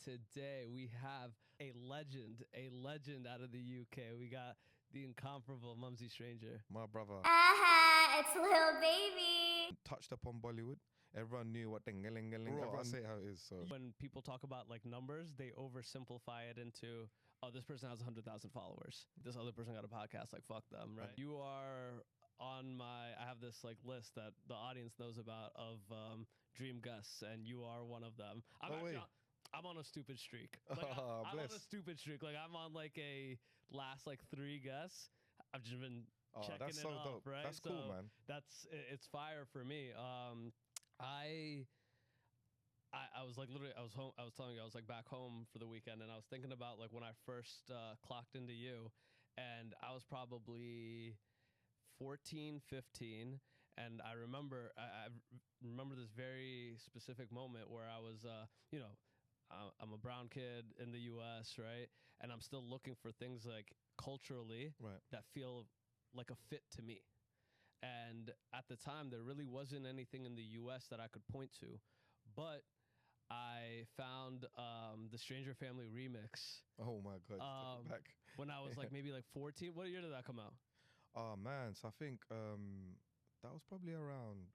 today we have a legend out of the UK. We got the incomparable Mumzy Stranger. My brother. It's Lil Baby. Touched upon Bollywood. Everyone knew what ding-a-ling-a-ling. Everyone say it how it is. So when people talk about like numbers, they oversimplify it into, oh, this person has 100,000 followers. This other person got a podcast. Like, fuck them, right? You are on I have this like list that the audience knows about of dream guests, and you are one of them. I'm on a stupid streak. Like, I'm on a stupid streak. Like, I'm on like a last like 3 guests. I've just been checking that's it so up, dope. right? That's cool, man. It's fire for me. I was like literally I was telling you I was like back home for the weekend, and I was thinking about like when I first clocked into you, and I was probably 14, 15, and I remember this very specific moment where I was I'm a brown kid in the US, right? And I'm still looking for things like culturally that feel like a fit to me. And at the time, there really wasn't anything in the US that I could point to. But I found the Stranger Family remix. Oh my God, back. When I was like maybe like 14. What year did that come out? Oh man, so I think that was probably around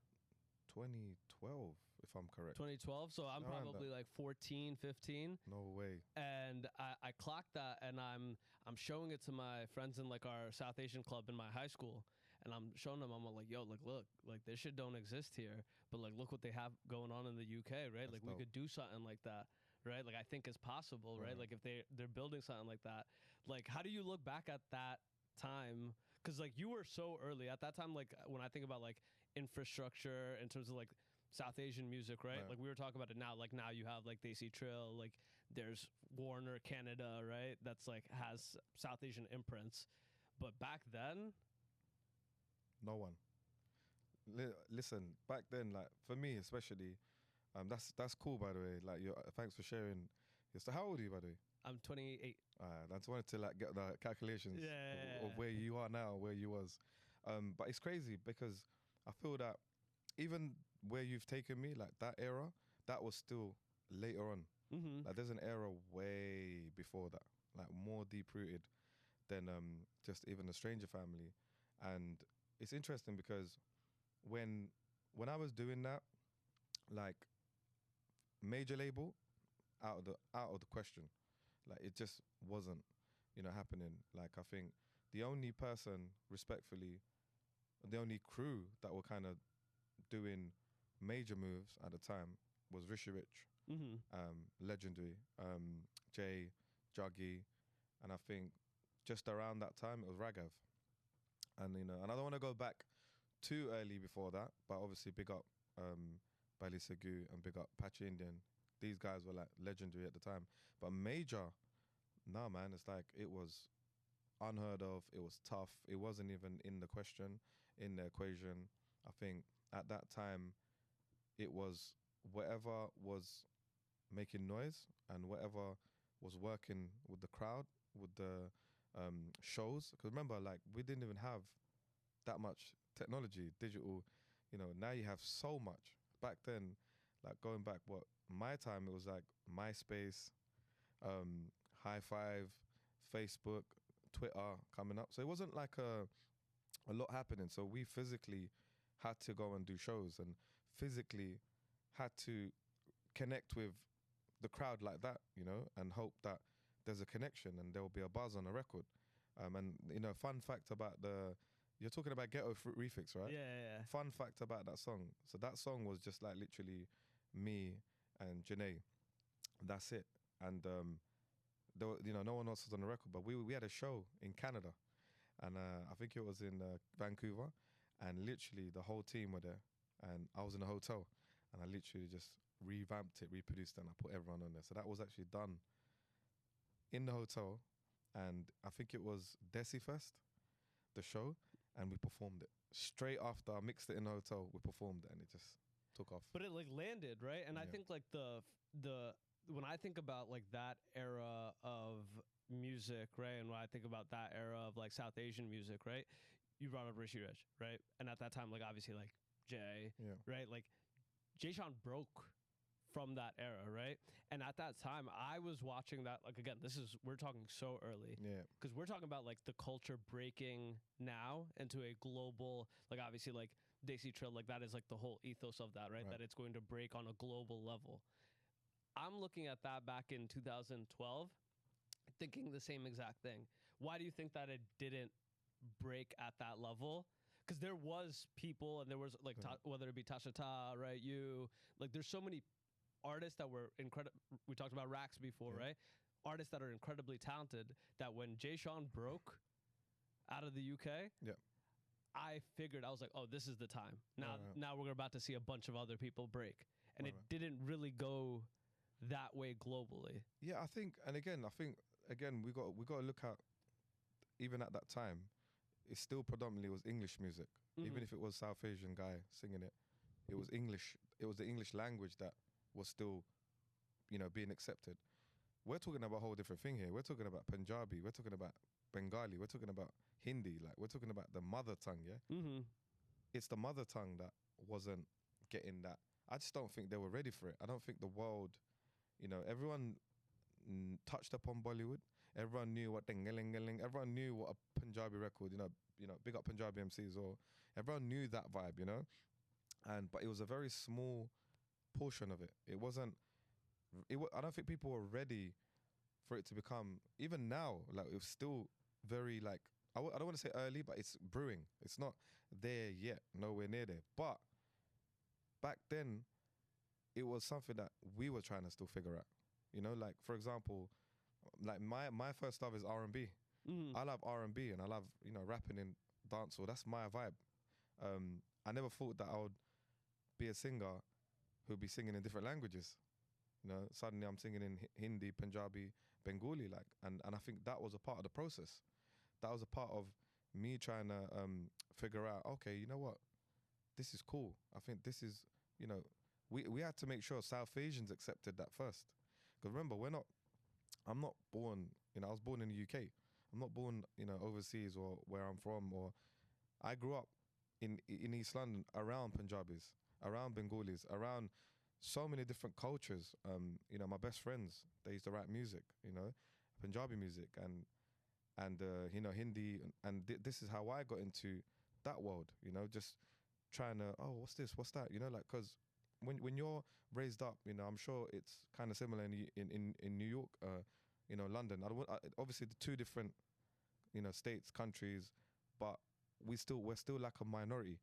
2012, if I'm correct. 2012, so I'm probably like 14, 15. No way. And I clocked that, and I'm showing it to my friends in like our South Asian club in my high school, and I'm showing them, I'm like, yo, like, look, like this shit don't exist here, but like look what they have going on in the UK, right? Like we could do something like that, right? Like I think it's possible, right? Like if they're building something like that. Like how do you look back at that time? Because like you were so early at that time. Like when I think about like infrastructure in terms of like South Asian music, right? Like we were talking about it now. Like now you have like Desi Trill, like there's Warner Canada, right? That's like has South Asian imprints. But back then, no one. Listen, back then, like for me especially, that's cool by the way. Like thanks for sharing. So how old are you by the way? I'm 28. I just wanted to like get the calculations of where you are now, where you was. But it's crazy because I feel that even where you've taken me, like that era, that was still later on. Like there's an era way before that, like more deep rooted than just even the Stranger Family. And it's interesting because when I was doing that, like major label, out of the question. Like it just wasn't, happening. Like I think the only person, respectfully, the only crew that were kind of doing major moves at the time was Rishi Rich, legendary, Jay, Juggy, and I think just around that time it was Raghav. And and I don't want to go back too early before that, but obviously big up Bali Sagu and big up Pachi Indian. These guys were like legendary at the time. But major, nah man, it's like it was unheard of, it was tough, it wasn't even in the question, in the equation. I think at that time it was whatever was making noise and whatever was working with the crowd, with the shows. Because remember, like we didn't even have that much technology, digital, now you have so much. Back then, like going back, my time, it was like MySpace, High Five, Facebook, Twitter coming up. So it wasn't like a lot happening. So we physically had to go and do shows and physically had to connect with the crowd like that, and hope that there's a connection and there will be a buzz on a record. And, fun fact about you're talking about Ghetto Fruit Refix, right? Yeah. Fun fact about that song. So that song was just like literally me and Janae. That's it. And there were, no one else was on the record, but we had a show in Canada, and I think it was in Vancouver, and literally the whole team were there, and I was in a hotel, and I literally just revamped it, reproduced it, and I put everyone on there. So that was actually done in the hotel, and I think it was Desi Fest, the show, and we performed it. Straight after I mixed it in the hotel, we performed it, and it just took off. But it like landed, right? And I think like the when I think about like that era of music, right? And when I think about that era of like South Asian music, right? You brought up Rishi Rich, right? And at that time, like obviously like Jay, right? Like Jay Sean broke from that era, right? And at that time, I was watching that. Like again, we're talking so early, because we're talking about like the culture breaking now into a global, like obviously like Desi Trill, like that is like the whole ethos of that, right? That it's going to break on a global level. I'm looking at that back in 2012, thinking the same exact thing. Why do you think that it didn't break at that level? Because there was people, and there was like whether it be Tasha Ta, right? Like there's so many artists that were incredible. We talked about Rax before, right? Artists that are incredibly talented. That when Jay Sean broke out of the UK, I figured, I was like, oh, this is the time. Now we're about to see a bunch of other people break, and it didn't really go that way globally. Yeah, I think we got to look at, even at that time, it still predominantly was English music. Even if it was South Asian guy singing it, it was English. It was the English language that was still, being accepted. We're talking about a whole different thing here. We're talking about Punjabi. We're talking about Bengali. We're talking about Hindi. Like we're talking about the mother tongue. Yeah, it's the mother tongue that wasn't getting that. I just don't think they were ready for it. I don't think the world. Everyone touched upon Bollywood. Everyone knew what dengeling. Everyone knew what a Punjabi record, big up Punjabi MCs, or everyone knew that vibe, but it was a very small portion of it. It wasn't. I don't think people were ready for it to become. Even now, like it was still very like. I don't want to say early, but it's brewing. It's not there yet. Nowhere near there. But back then, it was something that we were trying to still figure out. Like for example, like my first love is R&B. I love R&B and I love, rapping in dancehall. That's my vibe. I never thought that I would be a singer who'd be singing in different languages. Suddenly I'm singing in Hindi, Punjabi, Bengali, like, and I think that was a part of the process. That was a part of me trying to figure out, okay, you know what? This is cool. I think this is, we had to make sure South Asians accepted that first. Because remember, I'm not born, I was born in the UK. I'm not born, overseas or where I'm from. Or I grew up in East London around Punjabis, around Bengalis, around so many different cultures. My best friends, they used to write music, Punjabi music and Hindi. And this is how I got into that world, just trying to, oh, what's this? What's that? Like, because when you're raised up, I'm sure it's kind of similar in New York, London. Obviously the two different, states, countries, but we're still like a minority,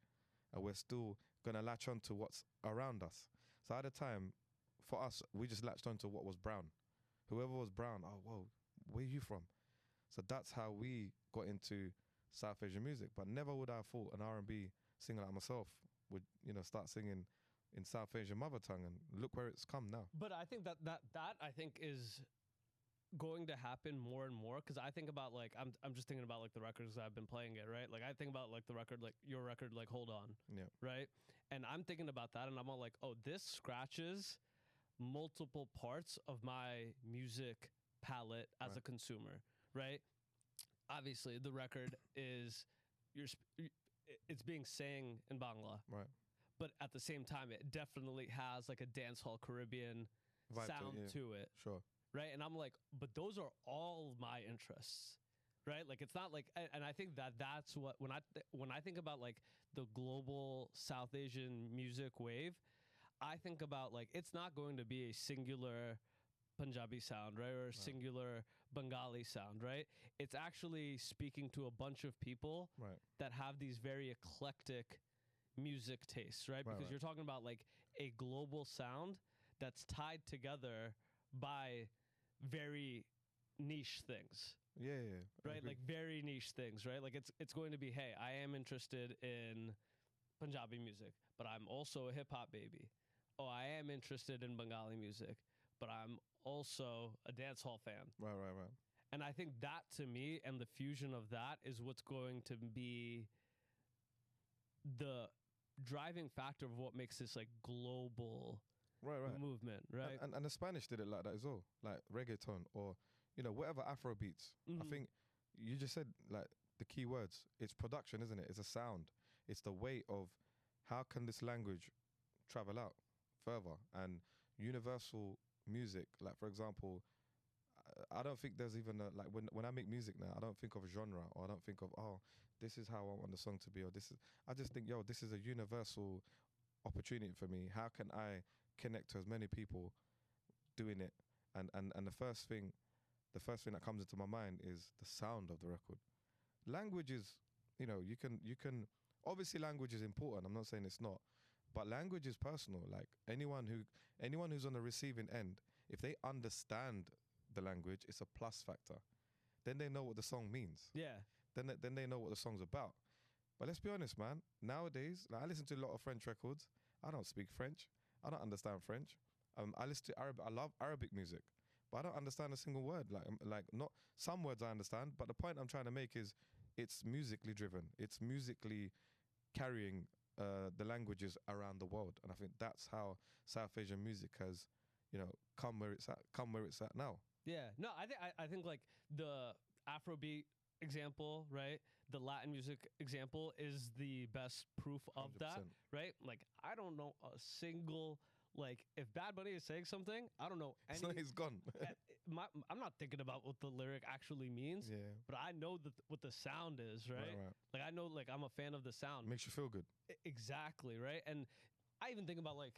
and we're still gonna latch on to what's around us. So at the time, for us, we just latched on to what was brown. Whoever was brown, oh, whoa, where are you from? So that's how we got into South Asian music. But never would I have thought an R&B singer like myself would, start singing in South Asian mother tongue, and look where it's come now. But I think that I think is going to happen more and more, because I think about like I'm just thinking about like the records that I've been playing it, right? Like I think about like the record, like your record, like Hold On, right? And I'm thinking about that, and I'm all like, oh, this scratches multiple parts of my music palette as a consumer, right? Obviously, the record is it's being sang in Bangla, right? But at the same time, it definitely has like a dancehall Caribbean vibe sound to it. Sure. Right. And I'm like, but those are all my interests. Right. Like, it's not like, and I think that's what, when I think about like the global South Asian music wave, I think about like, it's not going to be a singular Punjabi sound, right? Or a singular Bengali sound, right? It's actually speaking to a bunch of people that have these very eclectic music tastes, right? Because you're talking about like a global sound that's tied together by very niche things. Yeah. Right? Like very niche things, right? Like it's going to be, hey, I am interested in Punjabi music, but I'm also a hip hop baby. Oh, I am interested in Bengali music, but I'm also a dancehall fan. Right. And I think that, to me, and the fusion of that is what's going to be the driving factor of what makes this like global movement, right? And the Spanish did it like that as well, like reggaeton or whatever Afro beats. I think you just said like the key words. It's production, isn't it? It's a sound. It's the weight of how can this language travel out further, and universal music. Like for example, I don't think there's even a, like when I make music now, I don't think of a genre, or I don't think of, oh, this is how I want the song to be, or this is. I just think, yo, this is a universal opportunity for me. How can I connect to as many people doing it? And the first thing that comes into my mind is the sound of the record. Language is, you can obviously language is important. I'm not saying it's not, but language is personal. Like anyone who's on the receiving end, if they understand the language, it's a plus factor. Then they know what the song means. Yeah. Then they know what the song's about. But let's be honest, man. Nowadays, like, I listen to a lot of French records. I don't speak French. I don't understand French. I listen to Arabic. I love Arabic music, but I don't understand a single word. Like not some words I understand, but the point I'm trying to make is it's musically driven. It's musically carrying the languages around the world, and I think that's how South Asian music has, come where it's at now. Yeah, no, I think like the Afrobeat example, right? The Latin music example is the best proof of 100%. that, right? Like I don't know a single, like if Bad Bunny is saying something, I don't know any. So he's gone. I'm not thinking about what the lyric actually means, Yeah. but I know what the sound is, right? Right. Like I know, like I'm a fan of the sound. Makes you feel good. Exactly, right? And I even think about like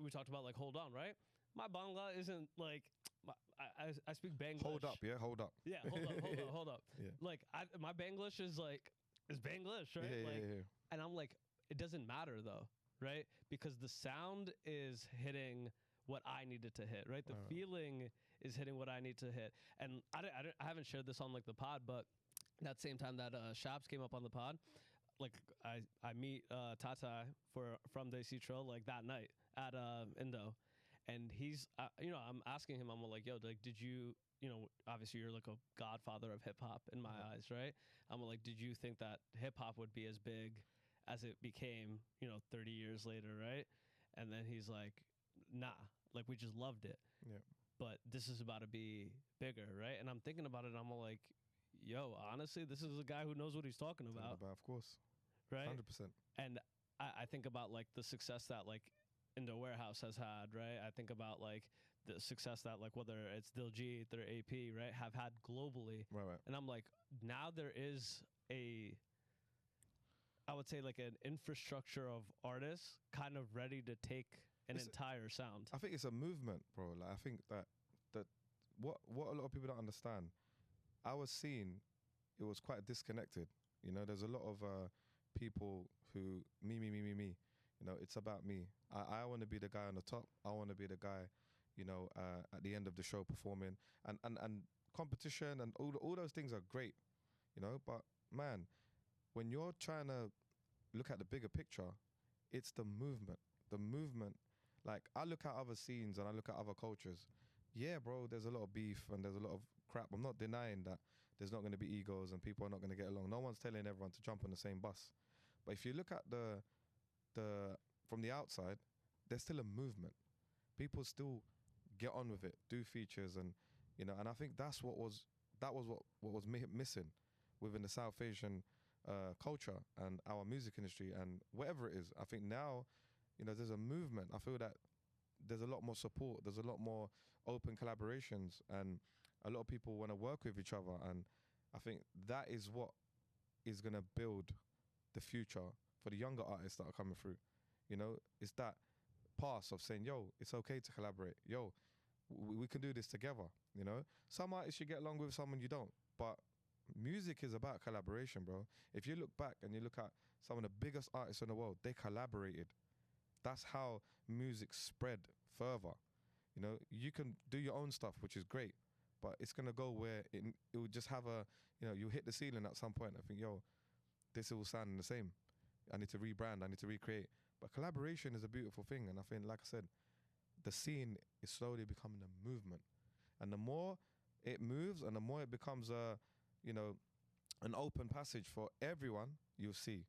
we talked about like Hold On, right? My Bangla isn't like I speak Bangladesh. Hold up, yeah, hold up. Yeah, hold up. Yeah. Like my Banglish is Banglish, right? Yeah, like, yeah. And I'm like, it doesn't matter though, right? Because the sound is hitting what I needed to hit, right? The feeling is hitting what I need to hit. And I haven't shared this on like the pod, but that same time that Shabs came up on the pod, like I meet Tata from Desi Trill like that night at Indo. And he's, I'm asking him, I'm like, yo, like, did you, obviously you're like a godfather of hip hop in my eyes, right? I'm like, did you think that hip hop would be as big as it became, 30 years later, right? And then he's like, nah, like we just loved it. Yeah. But this is about to be bigger, right? And I'm thinking about it, and I'm like, yo, honestly, this is a guy who knows what he's talking about. Of course. Right? 100%. And I think about like the success that like Indo Warehouse has had, right? I think about like the success that like whether it's Diljit or AP, right, have had globally. Right. And I'm like, now there is I would say like an infrastructure of artists kind of ready to take an entire sound. I think it's a movement, bro. Like I think that what a lot of people don't understand, our scene, it was quite disconnected. There's a lot of people who me. It's about me. I want to be the guy on the top. I want to be the guy, at the end of the show performing. And competition and all those things are great, But man, when you're trying to look at the bigger picture, it's the movement. The movement. Like I look at other scenes and I look at other cultures. Yeah, bro, there's a lot of beef and there's a lot of crap. I'm not denying that there's not going to be egos and people are not going to get along. No one's telling everyone to jump on the same bus. But if you look at the from the outside, there's still a movement. People still get on with it, do features, and and I think that was what was missing within the South Asian culture and our music industry and whatever it is. I think now, there's a movement. I feel that there's a lot more support. There's a lot more open collaborations, and a lot of people want to work with each other. And I think that is what is going to build the future for the younger artists that are coming through. It's that pass of saying, yo, it's okay to collaborate. Yo, we can do this together. Some artists you get along with, someone you don't. But music is about collaboration, bro. If you look back and you look at some of the biggest artists in the world, they collaborated. That's how music spread further. You can do your own stuff, which is great, but it's going to go where it will just have you'll hit the ceiling at some point. I think, yo, this will sound the same. I need to rebrand. I need to recreate. But collaboration is a beautiful thing. And I think, like I said, the scene is slowly becoming a movement. And the more it moves and the more it becomes an open passage for everyone, you'll see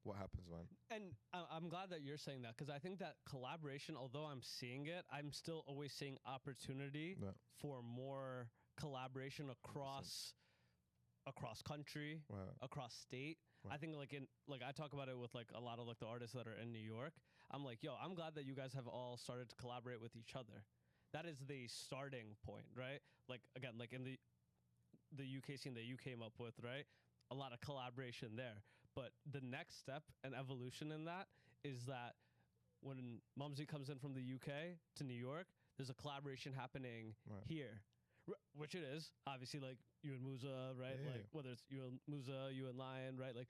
what happens, man. And I'm glad that you're saying that, because I think that collaboration, although I'm seeing it, I'm still always seeing opportunity for more collaboration across across country, across state. I think like I talk about it with like a lot of like the artists that are in New York. I'm like, yo, I'm glad that you guys have all started to collaborate with each other. That is the starting point, right? Like again, like in the UK scene that you came up with, right? A lot of collaboration there. But the next step and evolution in that is that when Mumzy comes in from the UK to New York, there's a collaboration happening here. Which it is, obviously, like you and Musa, right? Yeah. Like whether it's you and Musa, you and Lyan, right? Like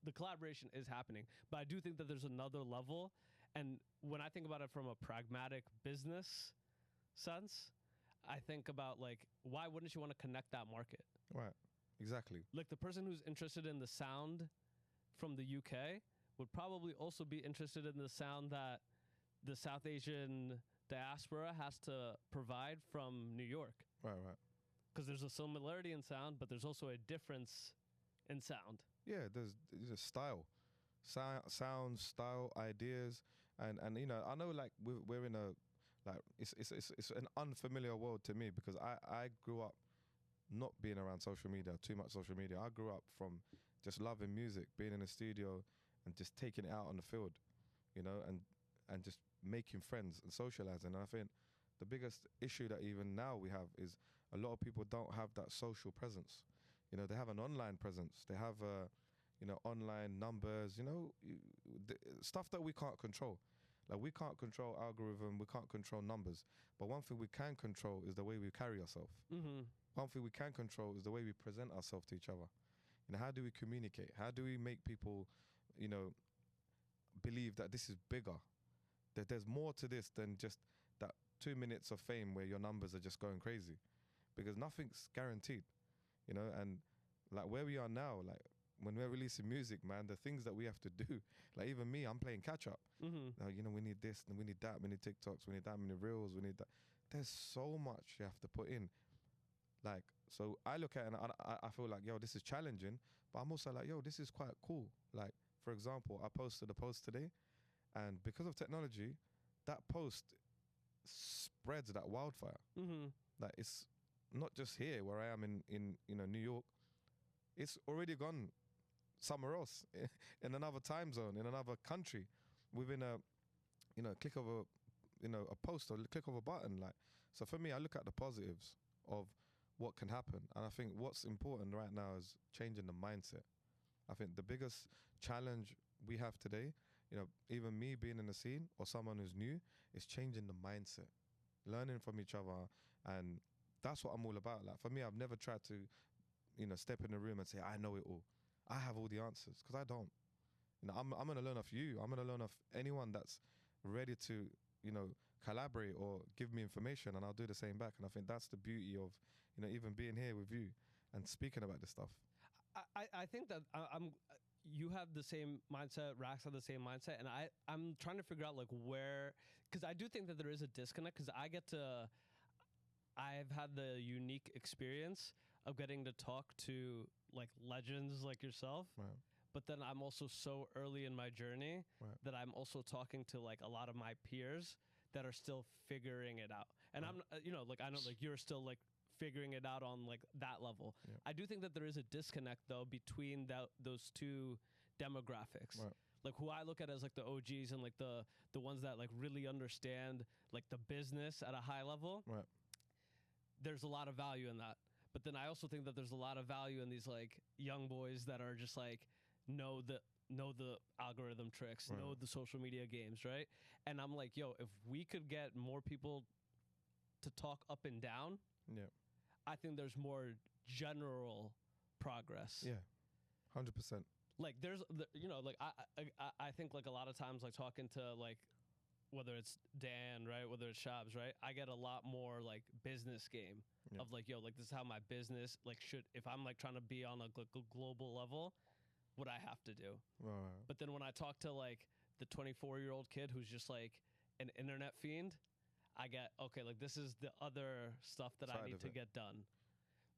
the collaboration is happening. But I do think that there's another level. And when I think about it from a pragmatic business sense, I think about like, why wouldn't you want to connect that market? Right. Exactly. Like the person who's interested in the sound from the UK would probably also be interested in the sound that the South Asian diaspora has to provide from New York. Right. Because there's a similarity in sound, but there's also a difference in sound. Yeah, there's a style, sound, style, ideas, and you know, I know like we're in a like it's an unfamiliar world to me because I grew up not being around social media, too much social media. I grew up from just loving music, being in the studio, and just taking it out on the field, you know, and just making friends and socializing. And I think the biggest issue that even now we have is a lot of people don't have that social presence. You know, they have an online presence. They have, you know, online numbers, you know, stuff that we can't control. Like we can't control algorithm, we can't control numbers. But one thing we can control is the way we carry ourselves. Mm-hmm. One thing we can control is the way we present ourselves to each other. You know, how do we communicate? How do we make people, you know, believe that this is bigger? That there's more to this than just that 2 minutes of fame where your numbers are just going crazy, because nothing's guaranteed, you know. And like where we are now, like when we're releasing music, man, the things that we have to do, like even me, I'm playing catch up. Mm-hmm. Now, you know, we need this and we need that, we need TikToks, we need that many reels, we need that. There's so much you have to put in. Like, so I look at it and I feel like, yo, this is challenging, but I'm also like, yo, this is quite cool. Like, for example, I posted a post today, and because of technology, that post spreads like wildfire. Mm-hmm. Like it's not just here where I am in you know, New York. It's already gone somewhere else in another time zone, in another country, within a, you know, click of a, you know, a post or click of a button. Like, so for me, I look at the positives of what can happen, and I think what's important right now is changing the mindset. I think the biggest challenge we have today, you know, even me being in the scene or someone who's new, is changing the mindset, learning from each other. And that's what I'm all about. Like for me, I've never tried to, you know, step in the room and say, I know it all. I have all the answers, because I don't. You know, I'm going to learn off you. I'm going to learn off anyone that's ready to, you know, collaborate or give me information, and I'll do the same back. And I think that's the beauty of, you know, even being here with you and speaking about this stuff. I think that you have the same mindset, Rax have the same mindset, and I'm trying to figure out like where, because I do think that there is a disconnect, because I've had the unique experience of getting to talk to like legends like yourself, Right. but then I'm also so early in my journey that I'm also talking to like a lot of my peers that are still figuring it out. And I'm, you know, like I know like you're still like figuring it out on like that level. Yeah. I do think that there is a disconnect though between those two demographics. Right. Like who I look at as like the OGs and like the ones that like really understand like the business at a high level. Right. There's a lot of value in that. But then I also think that there's a lot of value in these like young boys that are just like know the algorithm tricks, know the social media games, right? And I'm like, yo, if we could get more people to talk up and down, Yeah. I think there's more general progress. Yeah. 100%. Like there's, you know, like I think like a lot of times like talking to like, whether it's Dan, right, whether it's Shabs, right, I get a lot more like business game of like, yo, like this is how my business like should, if I'm like trying to be on a global level, what I have to do. Right. But then when I talk to like the 24-year-old kid who's just like an internet fiend, I get, okay, like this is the other stuff that I need to get done.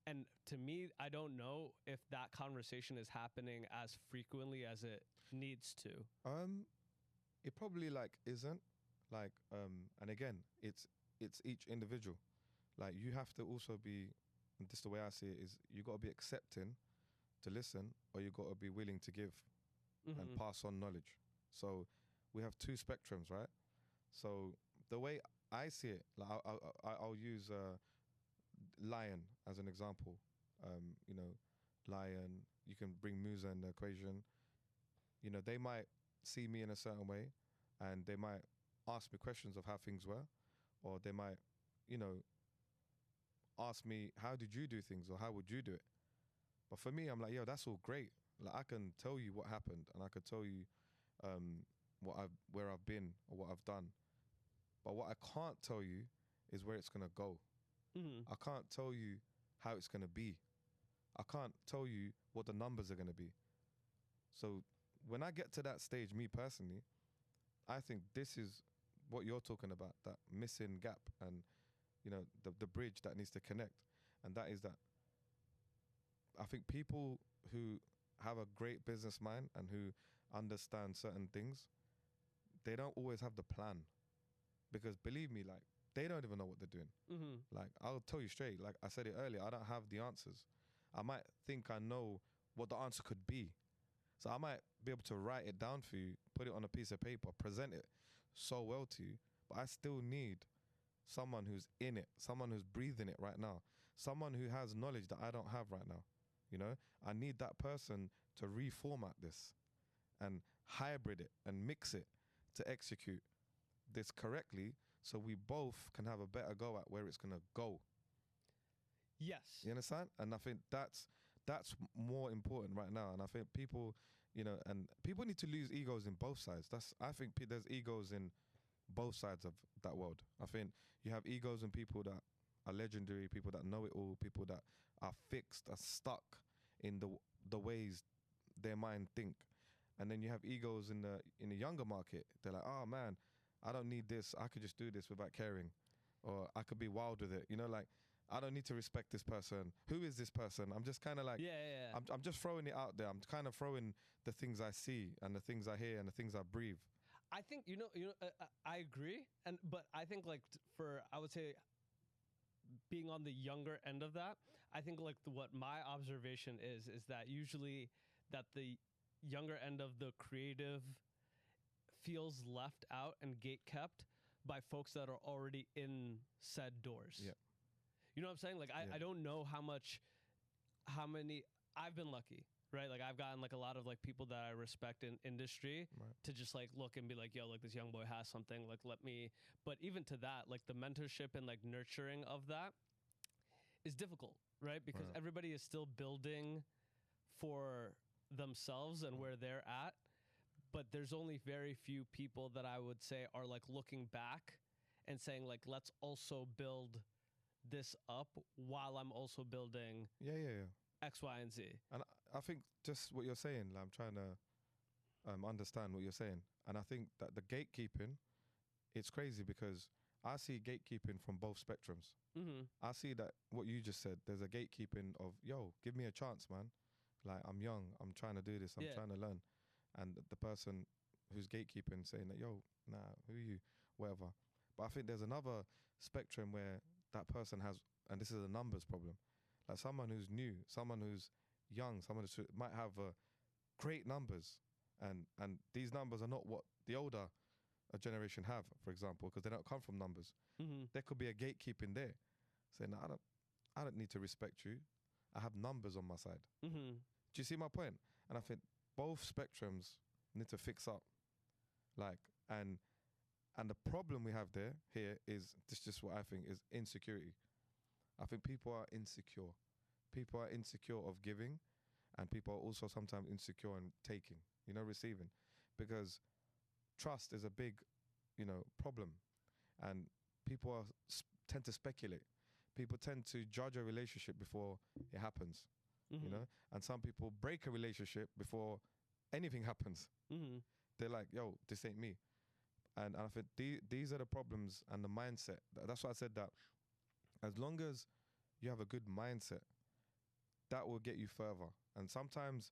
And to me, I don't know if that conversation is happening as frequently as it needs to. It probably like isn't like, and again, it's each individual. Like you have to also be, and this is the way I see it, is you got to be accepting to listen or you got to be willing to give and pass on knowledge. So we have two spectrums, right? So the way I see it, like I'll use Lyan as an example. You know, Lyan, you can bring Musa in the equation. You know, they might see me in a certain way and they might ask me questions of how things were, or they might, you know, ask me, how did you do things or how would you do it? But for me, I'm like, yo, that's all great. Like, I can tell you what happened and I could tell you where I've been or what I've done. But what I can't tell you is where it's gonna go. I can't tell you how it's gonna be. I can't tell you what the numbers are gonna be. So when I get to that stage, me personally, I think this is what you're talking about, that missing gap and, you know, the bridge that needs to connect. And that is that I think people who have a great business mind and who understand certain things, they don't always have the plan. Because believe me, like, they don't even know what they're doing. Like, I'll tell you straight, like I said it earlier, I don't have the answers. I might think I know what the answer could be. So I might be able to write it down for you, put it on a piece of paper, present it so well to you, but I still need someone who's in it, someone who's breathing it right now, someone who has knowledge that I don't have right now. You know, I need that person to reformat this and hybrid it and mix it to execute this correctly so we both can have a better go at where it's going to go. Yes. You understand? And I think that's more important right now. And I think people, you know, and people need to lose egos in both sides. I think there's egos in both sides of that world. I think you have egos in people that are legendary, people that know it all, people that are fixed, are stuck in the ways their mind think. And then you have egos in the younger market. They're like, oh man, I don't need this. I could just do this without caring. Or I could be wild with it. You know, like, I don't need to respect this person. Who is this person? I'm just kind of like, I'm just throwing it out there. I'm kind of throwing the things I see and the things I hear and the things I breathe. I think, I agree. But I think, like, I would say, being on the younger end of that, I think, like, what my observation is that usually that the younger end of the creative feels left out and gate kept by folks that are already in said doors. Yeah. You know what I'm saying? Like, I don't know how many, I've been lucky, right? Like, I've gotten, like, a lot of, like, people that I respect in industry to just, like, look and be like, yo, like, this young boy has something, like, but even to that, like, the mentorship and, like, nurturing of that is difficult, right? Because everybody is still building for themselves and where they're at. But there's only very few people that I would say are, like, looking back and saying, like, let's also build this up while I'm also building X, Y, and Z. And I think just what you're saying, like, I'm trying to understand what you're saying. And I think that the gatekeeping, it's crazy because I see gatekeeping from both spectrums. I see that what you just said, there's a gatekeeping of, yo, give me a chance, man. Like, I'm young, I'm trying to do this, I'm trying to learn. And the person who's gatekeeping saying that, yo, nah, who are you, whatever. But I think there's another spectrum where that person has, and this is a numbers problem, like someone who's new, someone who's young, someone who might have great numbers, and these numbers are not what the older generation have, for example, because they don't come from numbers. There could be a gatekeeping there, saying, no, I don't need to respect you. I have numbers on my side. Do you see my point? And I think both spectrums need to fix up. Like, and the problem we have here is, this is just what I think, is insecurity. I think people are insecure. People are insecure of giving, and people are also sometimes insecure in taking, receiving. Because trust is a big, problem. And people tend to speculate. People tend to judge a relationship before it happens, and some people break a relationship before anything happens. They're like, yo, this ain't me. And I think these are the problems and the mindset. That's why I said that as long as you have a good mindset, that will get you further. And sometimes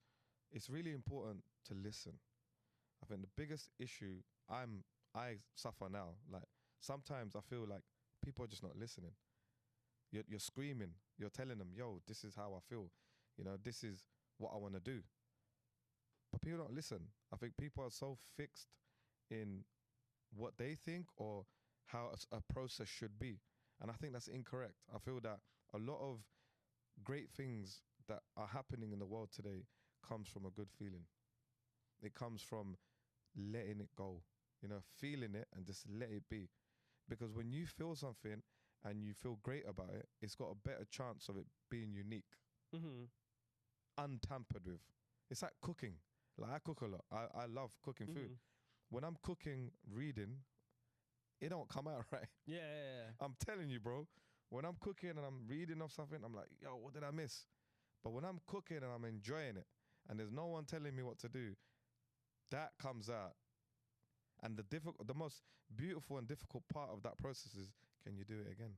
it's really important to listen. I think the biggest issue I suffer now, like, sometimes I feel like people are just not listening. You're screaming. You're telling them, yo, this is how I feel. This is what I want to do. But people don't listen. I think people are so fixed in what they think or how a process should be. And I think that's incorrect. I feel that a lot of great things that are happening in the world today comes from a good feeling. It comes from letting it go, feeling it and just let it be. Because when you feel something and you feel great about it, it's got a better chance of it being unique, untampered with. It's like cooking. Like I cook a lot. I love cooking food. When I'm cooking, reading, it don't come out right. Yeah. I'm telling you, bro. When I'm cooking and I'm reading off something, I'm like, yo, what did I miss? But when I'm cooking and I'm enjoying it and there's no one telling me what to do, that comes out. And the most beautiful and difficult part of that process is, can you do it again?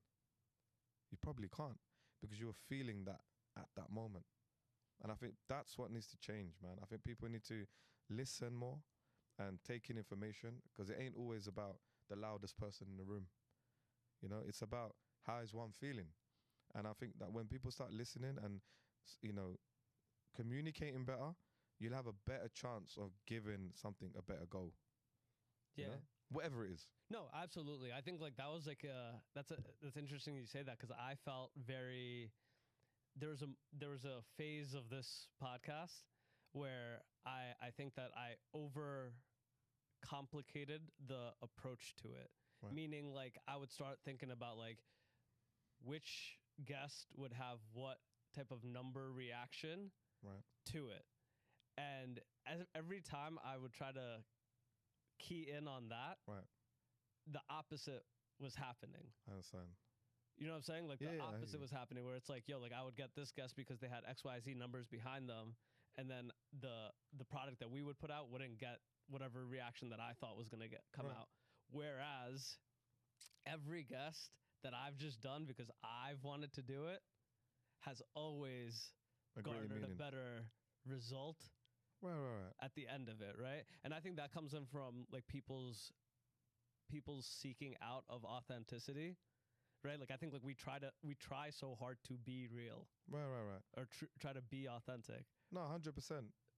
You probably can't because you were feeling that at that moment. And I think that's what needs to change, man. I think people need to listen more and take in information because it ain't always about the loudest person in the room. It's about how is one feeling. And I think that when people start listening and, communicating better, you'll have a better chance of giving something a better go. Yeah. Whatever it is. No, absolutely. I think like that was like that's interesting you say that because I felt very there was a phase of this podcast where I think that I over complicated the approach to it. Right. Meaning like I would start thinking about like which guest would have what type of number reaction to it. And every time I would try to key in on that, the opposite was happening. I understand. You know what I'm saying? Like the opposite was happening where it's like, yo, like I would get this guest because they had XYZ numbers behind them. And then the product that we would put out wouldn't get whatever reaction that I thought was going to come out. Whereas every guest that I've just done because I've wanted to do it has always garnered a better result at the end of it, right? And I think that comes in from like people's seeking out of authenticity, right? Like I think like we try so hard to be real, right, or try to be authentic. No, 100%.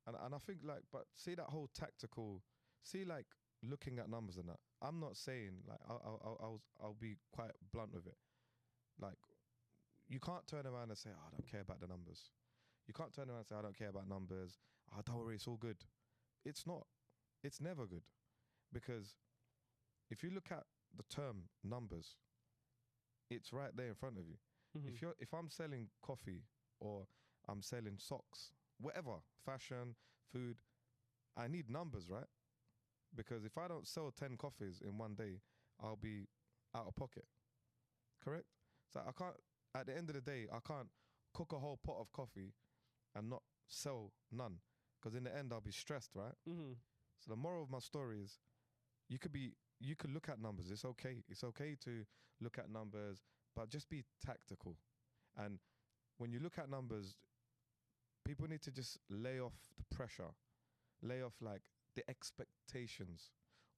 And I think like, but see that whole tactical, see like looking at numbers and that. I'm not saying like I'll be quite blunt with it. Like you can't turn around and say, oh, I don't care about the numbers. You can't turn around and say, I don't care about numbers. Oh, don't worry, it's all good. It's not. It's never good. Because if you look at the term numbers, it's right there in front of you. If I'm selling coffee or I'm selling socks, whatever, fashion, food, I need numbers, right? Because if I don't sell 10 coffees in one day, I'll be out of pocket. Correct? So I can't, at the end of the day, I can't cook a whole pot of coffee and not sell none. Because in the end, I'll be stressed, right? So the moral of my story is you could look at numbers. It's okay. It's okay to look at numbers, but just be tactical. And when you look at numbers, people need to just lay off the pressure, lay off like the expectations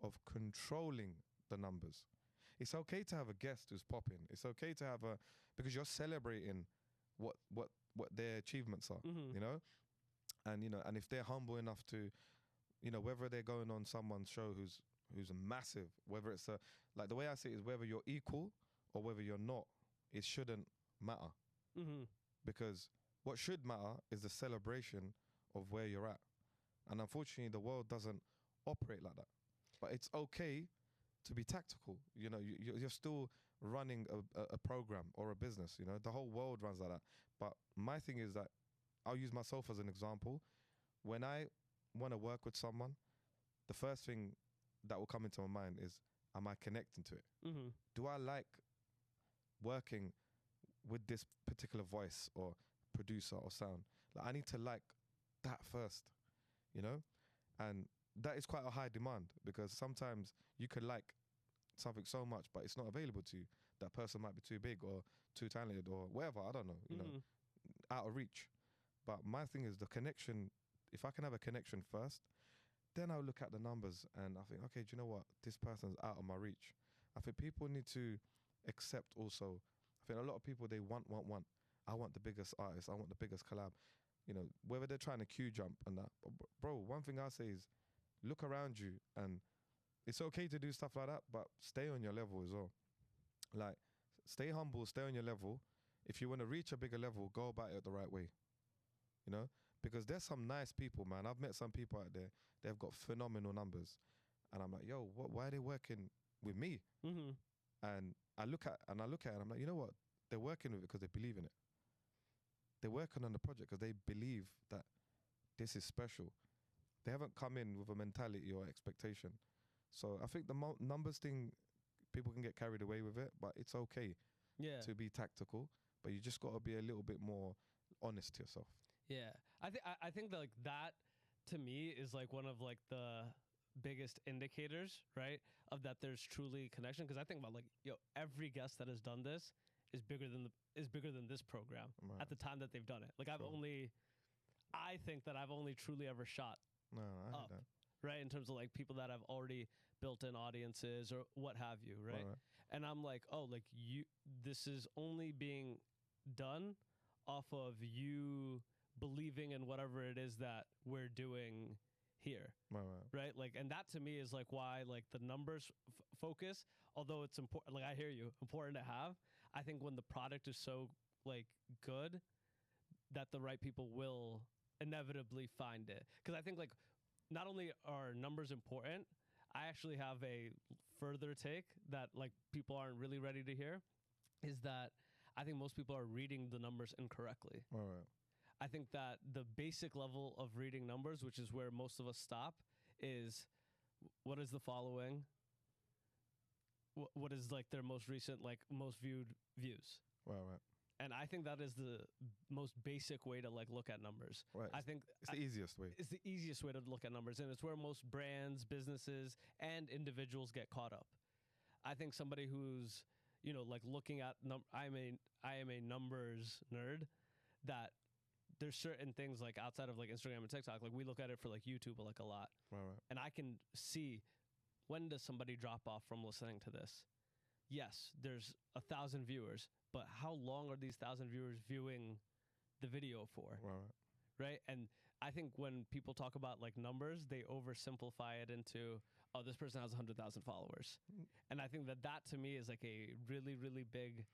of controlling the numbers. It's okay to have a guest who's popping. It's okay to have because you're celebrating what their achievements are, and if they're humble enough to, whether they're going on someone's show who's massive, whether it's like the way I see it is whether you're equal or whether you're not, it shouldn't matter. Because what should matter is the celebration of where you're at. And unfortunately, the world doesn't operate like that. But it's okay to be tactical. You're still running a program or a business. The whole world runs like that. But my thing is that I'll use myself as an example. When I want to work with someone, the first thing that will come into my mind is, am I connecting to it? Do I like working with this particular voice or producer or sound? Like, I need to like that first, and that is quite a high demand because sometimes you could like something so much but it's not available to you. That person might be too big or too talented or whatever, I don't know, out of reach. But my thing is the connection. If I can have a connection first, then I'll look at the numbers and I think, okay, do you know what, this person's out of my reach. I think people need to accept also. I think a lot of people, they want I want the biggest artist, I want the biggest collab. you know, whether they're trying to queue jump and that. But bro, one thing I say is look around you, and it's okay to do stuff like that, but stay on your level as well. Like, stay humble, stay on your level. If you want to reach a bigger level, go about it the right way, you know? Because there's some nice people, man. I've met some people out there, they've got phenomenal numbers. And I'm like, yo, why are they working with me? Mm-hmm. And I look at it and I'm like, you know what? They're working with it because they believe in it. They're working on the project because they believe that this is special. They haven't come in with a mentality or expectation. So I think the numbers thing, people can get carried away with it, but it's okay to be tactical. But you just got to be a little bit more honest to yourself. Yeah, I think that, like, that to me is like one of like the biggest indicators, right, of that there's truly connection. Because I think about, like, every guest that has done this is bigger than this program at the time that they've done it. Like, I think that I've only truly ever shot up, right, in terms of like people that have already built in audiences or what have you, right? And I'm like, oh, like, this is only being done off of you believing in whatever it is that we're doing here, right? Like, and that to me is like why, like, the numbers focus, although it's important, like, I hear you, important to have. I think when the product is so, like, good, that the right people will inevitably find it. Because I think, like, not only are numbers important, I actually have a further take that, like, people aren't really ready to hear, is that I think most people are reading the numbers incorrectly. I think that the basic level of reading numbers, which is where most of us stop, is what is the following? What is, like, their most recent, like, most viewed views? And I think that is the most basic way to, like, look at numbers. I think it's the easiest way. It's the easiest way to look at numbers, and it's where most brands, businesses, and individuals get caught up. I think somebody who's, like, looking at I am a numbers nerd, that there's certain things, like, outside of, like, Instagram and TikTok, like, we look at it for, like, YouTube, like, a lot. And I can see, when does somebody drop off from listening to this? Yes, there's 1,000 viewers, but how long are these 1,000 viewers viewing the video for? Right? And I think when people talk about, like, numbers, they oversimplify it into, oh, this person has 100,000 followers. And I think that to me is, like, a really, really big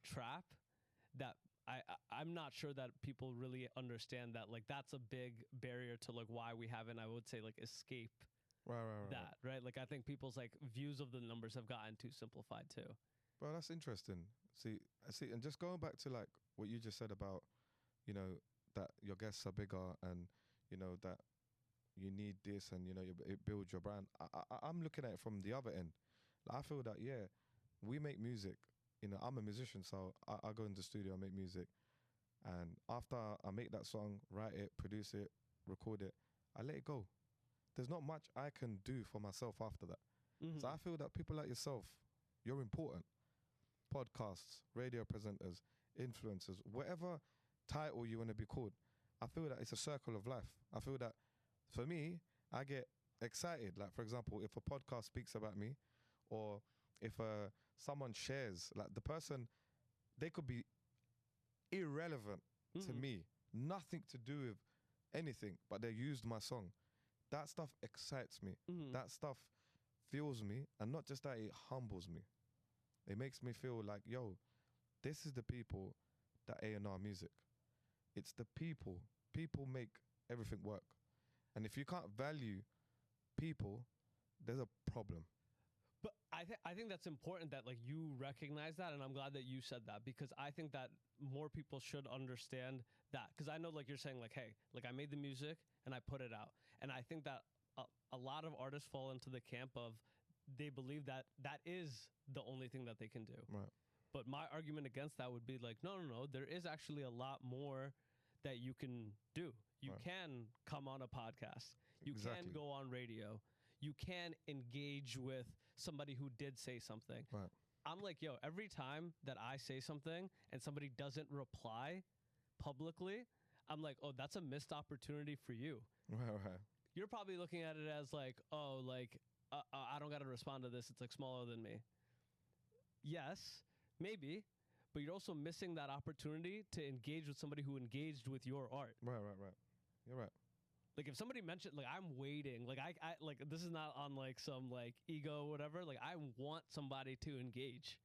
trap that I'm not sure that people really understand, that, like, that's a big barrier to, like, why we haven't, I would say, like, escape that, right? Like, I think people's, like, views of the numbers have gotten too simplified too. Bro, that's interesting. See, and just going back to, like, what you just said about, that your guests are bigger and, that you need this and, it builds your brand. I'm looking at it from the other end. Like, I feel that, we make music. I'm a musician, so I go into the studio, I make music. And after I make that song, write it, produce it, record it, I let it go. There's not much I can do for myself after that. So I feel that people like yourself, you're important. Podcasts, radio presenters, influencers, whatever title you want to be called, I feel that it's a circle of life. I feel that, for me, I get excited. Like, for example, if a podcast speaks about me, or if someone shares, like, the person, they could be irrelevant to me, nothing to do with anything, but they used my song. That stuff excites me. That stuff fuels me, and not just that, it humbles me. It makes me feel like, yo, this is the people that A&R music. It's the people. People make everything work. And if you can't value people, there's a problem. But I think that's important that, like, you recognize that, and I'm glad that you said that, because I think that more people should understand that. Because I know, like, you're saying, like, hey, like, I made the music and I put it out. And I think that a lot of artists fall into the camp of, they believe that that is the only thing that they can do. But my argument against that would be, like, no, there is actually a lot more that you can do. You can come on a podcast. You can go on radio. You can engage with somebody who did say something. I'm like, yo, every time that I say something and somebody doesn't reply publicly, I'm like, oh, that's a missed opportunity for you. You're probably looking at it as, like, oh, like, I don't got to respond to this. It's, like, smaller than me. Yes, maybe. but you're also missing that opportunity to engage with somebody who engaged with your art. Right. You're right. Like if somebody mentioned, like I'm waiting, like I like this is not on like some like ego or whatever. Like I want somebody to engage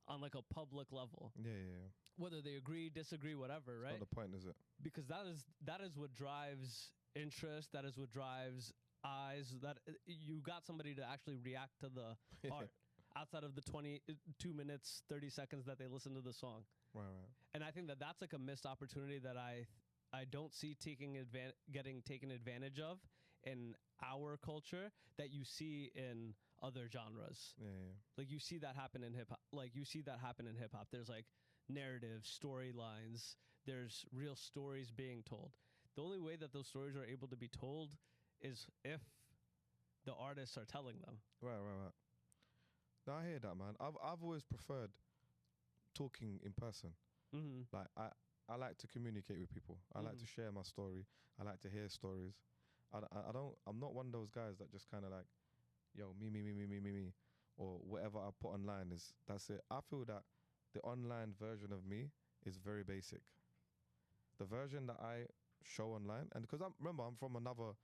on like a public level. Yeah. Whether they agree, disagree, whatever, right? Not the point, is it? Because that is what drives interest. That is what drives eyes. That you got somebody to actually react to the art outside of the 22 minutes 30 seconds that they listen to the song. Right. And I think that that's like a missed opportunity that I don't see getting taken advantage of in our culture that you see in other genres. Yeah. Like you see that happen in hip hop. There's like narrative storylines. There's real stories being told. The only way that those stories are able to be told is if the artists are telling them. Right. No, I hear that, man. I've always preferred talking in person. Mm-hmm. Like I like to communicate with people. I like to share my story. I like to hear stories. I'm not one of those guys that just kind of like, yo, me, or whatever I put online that's it. I feel that the online version of me is very basic. The version that I show online, and because I'm from another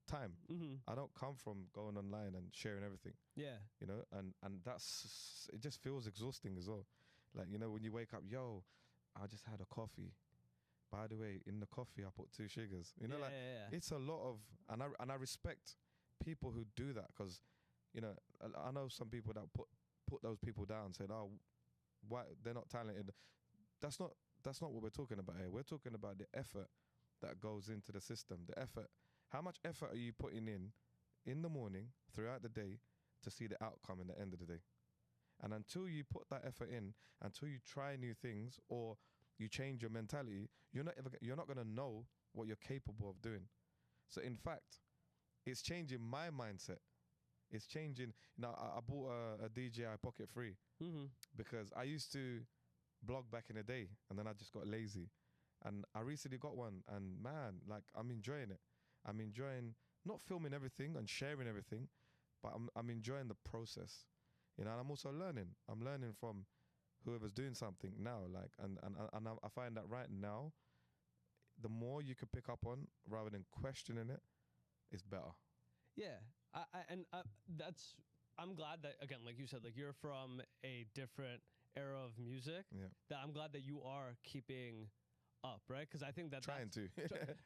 time. Mm-hmm. I don't come from going online and sharing everything. Yeah. You know, and that's, it just feels exhausting as well. Like, you know, when you wake up, yo, I just had a coffee. By the way, in the coffee I put 2 sugars. You know, it's a lot of, and I respect people who do that, because, you know, I know some people that put those people down, saying, oh, why they're not talented. That's not what we're talking about here. We're talking about the effort that goes into the system. The effort. How much effort are you putting in the morning, throughout the day, to see the outcome in the end of the day? And until you put that effort in, until you try new things or you change your mentality, you're not going to know what you're capable of doing. So in fact, it's changing my mindset. It's changing. You know, I bought a DJI Pocket 3 because I used to blog back in the day, and then I just got lazy. And I recently got one, and man, like, I'm enjoying it. I'm enjoying not filming everything and sharing everything, but I'm enjoying the process. You know, and I'm also learning. I'm learning from whoever's doing something now. Like, and I find that right now, the more you could pick up on rather than questioning it, it's better. Yeah, I'm glad that, again, like you said, like you're from a different era of music. Yeah. That I'm glad that you are keeping up, right? Because I think that trying to.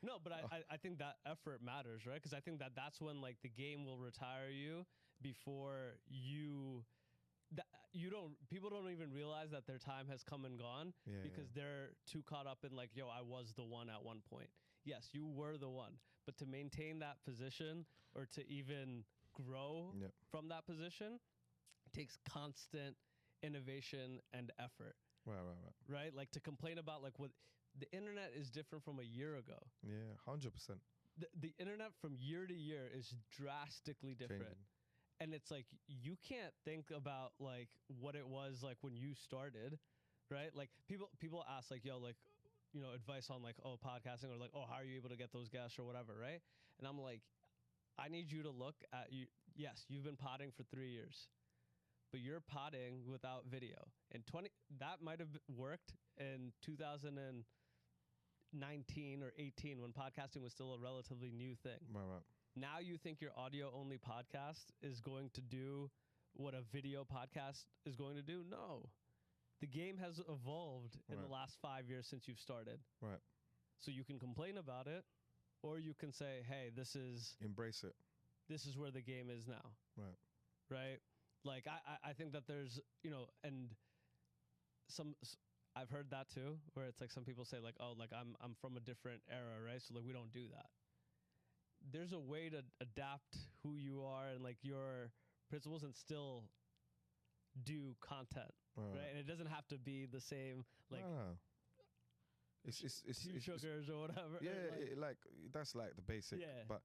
No, but I think that effort matters, right? Because I think that that's when like the game will retire you before people don't even realize that their time has come and gone because they're too caught up in like, yo, I was the one at one point. Yes, you were the one, but to maintain that position or to even grow from that position takes constant innovation and effort. Right? Like to complain about like what the internet is different from a year ago. Yeah, 100%. The internet from year to year is drastically different. Changing. And it's like, you can't think about like what it was like when you started, right? Like people ask like, yo, like, you know, advice on like, oh, podcasting, or like, oh, how are you able to get those guests or whatever, right? And I'm like, I need you to look at you. Yes, you've been podding for 3 years, but you're podding without video. And that might have worked in 2019 or 18 when podcasting was still a relatively new thing. Right. Now you think your audio only podcast is going to do what a video podcast is going to do? No. The game has evolved in the last 5 years since you've started. Right. So you can complain about it, or you can say, hey, embrace it. This is where the game is now. Right? Like I think that there's, you know, and I've heard that too, where it's like some people say like, oh, like I'm from a different era, right? So like we don't do that. There's a way to adapt who you are and like your principles and still do content, right? And it doesn't have to be the same, like it's sugars or whatever. Yeah, like that's like the basic. Yeah. But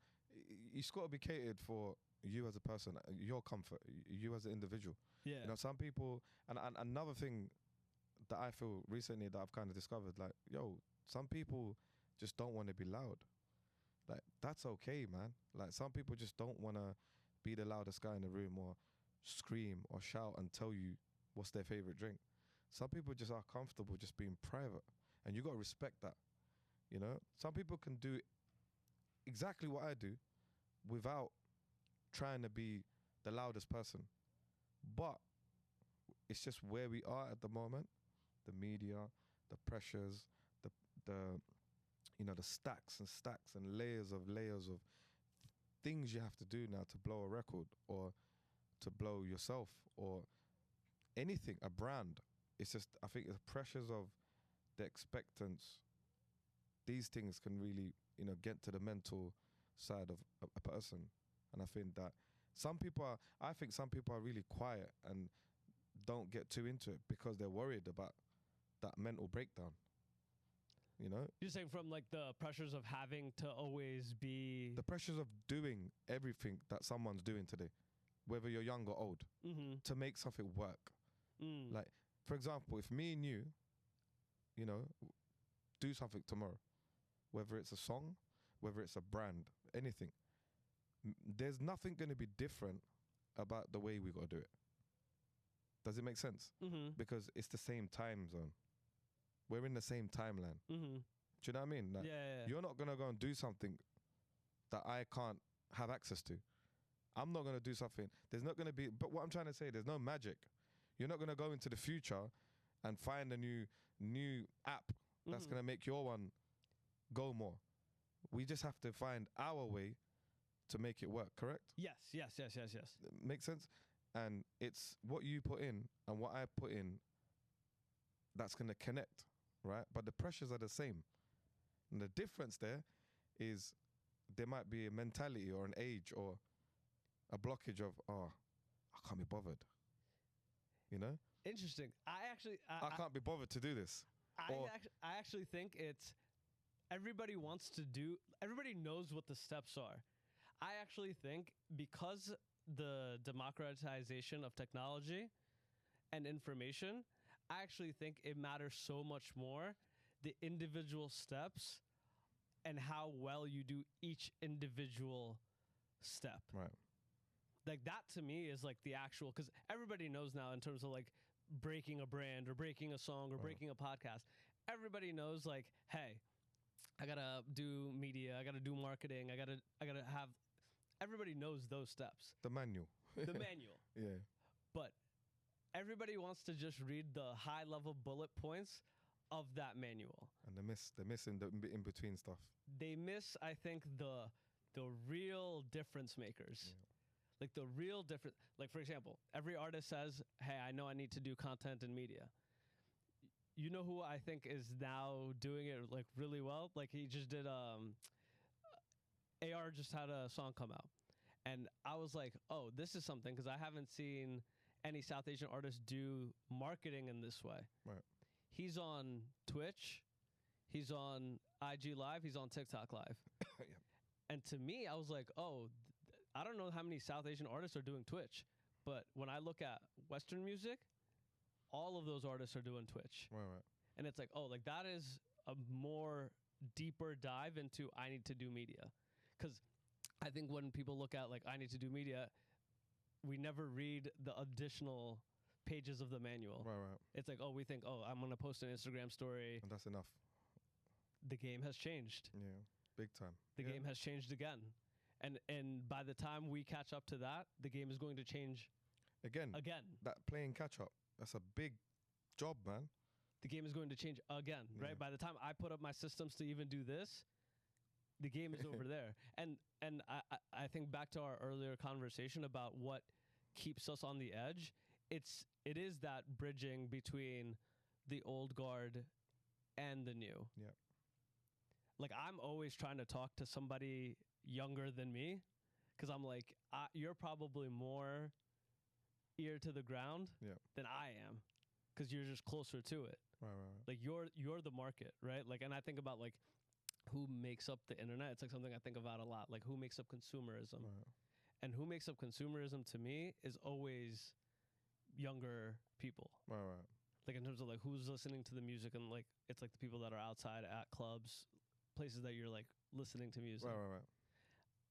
it's got to be catered for you as a person, your comfort, you as an individual. Yeah. You know, some people, and another thing that I feel recently that I've kind of discovered, like, yo, some people just don't want to be loud. Like, that's okay, man. Like, some people just don't want to be the loudest guy in the room or scream or shout and tell you what's their favorite drink. Some people just are comfortable just being private, and you got to respect that. You know, some people can do exactly what I do without trying to be the loudest person. But it's just where we are at the moment, the media, the pressures, the you know, the stacks and stacks and layers of things you have to do now to blow a record or to blow yourself or anything, a brand. It's just, I think the pressures of the expectance, these things can really, you know, get to the mental side of a person. And I think that I think some people are really quiet and don't get too into it because they're worried about that mental breakdown. You know? You're saying from like the pressures of having to always be... The pressures of doing everything that someone's doing today, whether you're young or old, to make something work. Like, for example, if me and you know, do something tomorrow, whether it's a song, whether it's a brand, anything, there's nothing going to be different about the way we got to do it. Does it make sense? Because it's the same time zone. We're in the same timeline. Do you know what I mean? Like, yeah. You're not going to go and do something that I can't have access to. I'm not going to do something. There's not going to be... But what I'm trying to say, there's no magic. You're not going to go into the future and find a new app that's going to make your one go more. We just have to find our way to make it work, correct? Yes. Makes sense? And it's what you put in and what I put in that's going to connect, right? But the pressures are the same. And the difference there is there might be a mentality or an age or a blockage of, I can't be bothered. You know? Interesting. I can't be bothered to do this. I actually think it's everybody knows what the steps are. I actually think because the democratization of technology and information, I actually think it matters so much more the individual steps and how well you do each individual step. Right. Like that to me is like the actual, because everybody knows now in terms of like breaking a brand or breaking a song or breaking a podcast. Everybody knows like, hey, I gotta do media, I gotta do marketing, I gotta have. Everybody knows those steps. The manual. The manual. Yeah. But everybody wants to just read the high level bullet points of that manual. And they're missing the in between stuff. They miss, I think, the real difference makers. Yeah. Like the real difference. Like, for example, every artist says, hey, I know I need to do content and media. You know who I think is now doing it like really well? Like he just did, AR just had a song come out. And I was like, oh, this is something, because I haven't seen any South Asian artists do marketing in this way. Right. He's on Twitch. He's on IG Live. He's on TikTok Live. Yeah. And to me, I was like, oh, I don't know how many South Asian artists are doing Twitch. But when I look at Western music, all of those artists are doing Twitch. Right. And it's like, oh, like that is a more deeper dive into I need to do media. Because I think when people look at like I need to do media, we never read the additional pages of the manual. Right. It's like, oh, we think, oh, I'm going to post an Instagram story. And that's enough. The game has changed. Yeah, big time. The game has changed again. And by the time we catch up to that, the game is going to change again. That playing catch up, that's a big job, man. The game is going to change again, right? By the time I put up my systems to even do this, the game is over there. And I think back to our earlier conversation about what keeps us on the edge. It is that bridging between the old guard and the new. Yeah. Like I'm always trying to talk to somebody younger than me, because I'm like, you're probably more ear to the ground than I am, because you're just closer to it. Right. Like you're the market, right? Like, and I think about like who makes up the internet. It's like something I think about a lot. Like who makes up consumerism, and who makes up consumerism to me is always younger people. Right. Like in terms of like who's listening to the music, and like it's like the people that are outside at clubs, places that you're like listening to music. Right.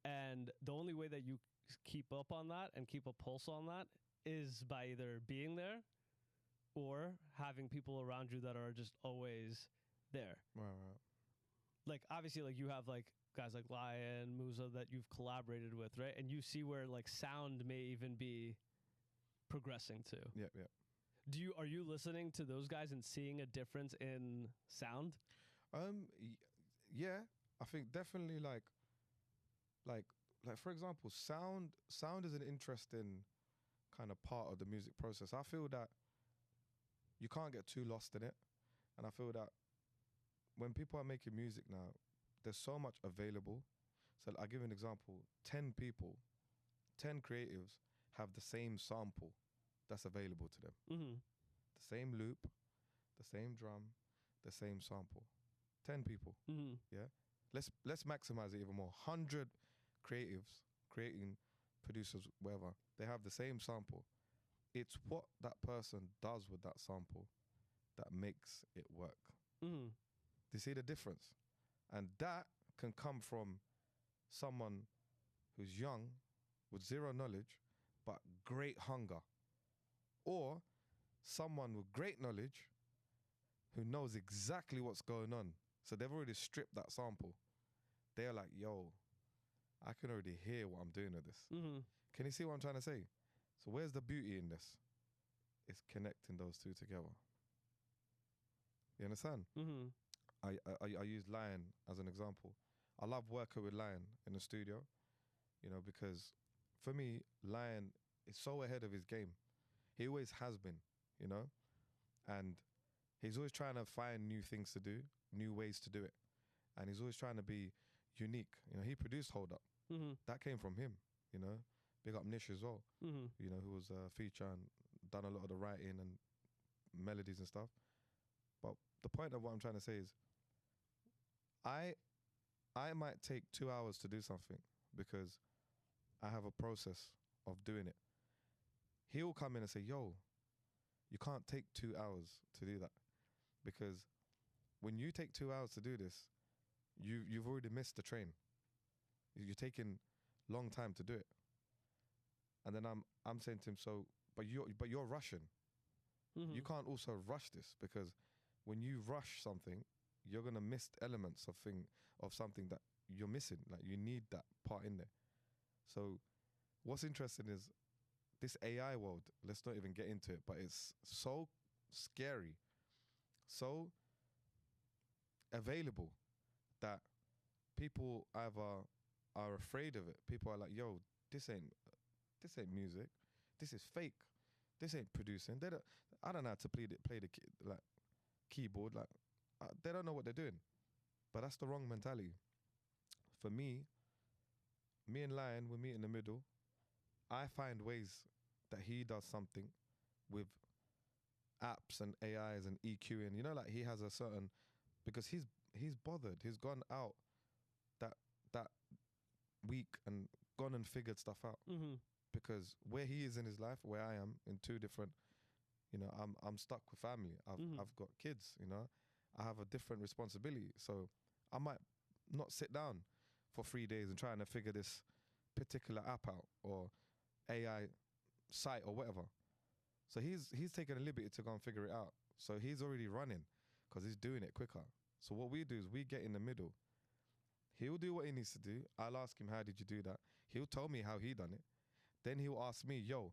And the only way that you keep up on that and keep a pulse on that is by either being there or having people around you that are just always there. Right. Like obviously, like you have like guys like Lyan, Musa that you've collaborated with, right? And you see where like sound may even be progressing to. Yeah. Are you listening to those guys and seeing a difference in sound? Yeah, I think definitely like for example, sound is an interesting kind of part of the music process. I feel that you can't get too lost in it, and I feel that when people are making music now, there's so much available. So I'll give you an example. 10 people, 10 creatives have the same sample that's available to them. Mm-hmm. The same loop, the same drum, the same sample. 10 people. Mm-hmm. Yeah. Let's maximize it even more. 100 creatives, creating producers, whatever, they have the same sample. It's what that person does with that sample that makes it work. Mm-hmm. Do you see the difference? And that can come from someone who's young with zero knowledge but great hunger, or someone with great knowledge who knows exactly what's going on. So they've already stripped that sample. They're like, yo, I can already hear what I'm doing with this. Mm-hmm. Can you see what I'm trying to say? So where's the beauty in this? It's connecting those two together. You understand? Mm-hmm. I use Lyan as an example. I love working with Lyan in the studio, because for me, Lyan is so ahead of his game. He always has been, and he's always trying to find new things to do, new ways to do it. And he's always trying to be unique. He produced Hold Up. Mm-hmm. That came from him, Big up Nish as well, Mm-hmm. who was a feature and done a lot of the writing and melodies and stuff. But the point of what I'm trying to say is I might take 2 hours to do something because I have a process of doing it. He'll come in and say, yo, you can't take 2 hours to do that, because when you take 2 hours to do this, you've already missed the train. You're taking long time to do it. And then I'm saying to him, so but you're rushing. Mm-hmm. You can't also rush this, because when you rush something, you're gonna miss elements of something that you're missing. Like, you need that part in there. So what's interesting is this AI world, let's not even get into it, but it's so scary, so available, that people either are afraid of it. People are like, yo, this ain't music. This is fake. This ain't producing. I don't know how to play the keyboard. They don't know what they're doing. But that's the wrong mentality. For me and Lyan, we meet in the middle. I find ways that he does something with apps and AIs and EQing. Like, he has a certain, because he's bothered. He's gone out that week and gone and figured stuff out. Mm-hmm. Because where he is in his life, where I am, in two different, I'm stuck with family. I've got kids, I have a different responsibility. So I might not sit down for 3 days and trying to figure this particular app out or AI site or whatever. So he's taken a liberty to go and figure it out. So he's already running because he's doing it quicker. So what we do is we get in the middle. He'll do what he needs to do. I'll ask him, how did you do that? He'll tell me how he done it. Then he'll ask me, yo,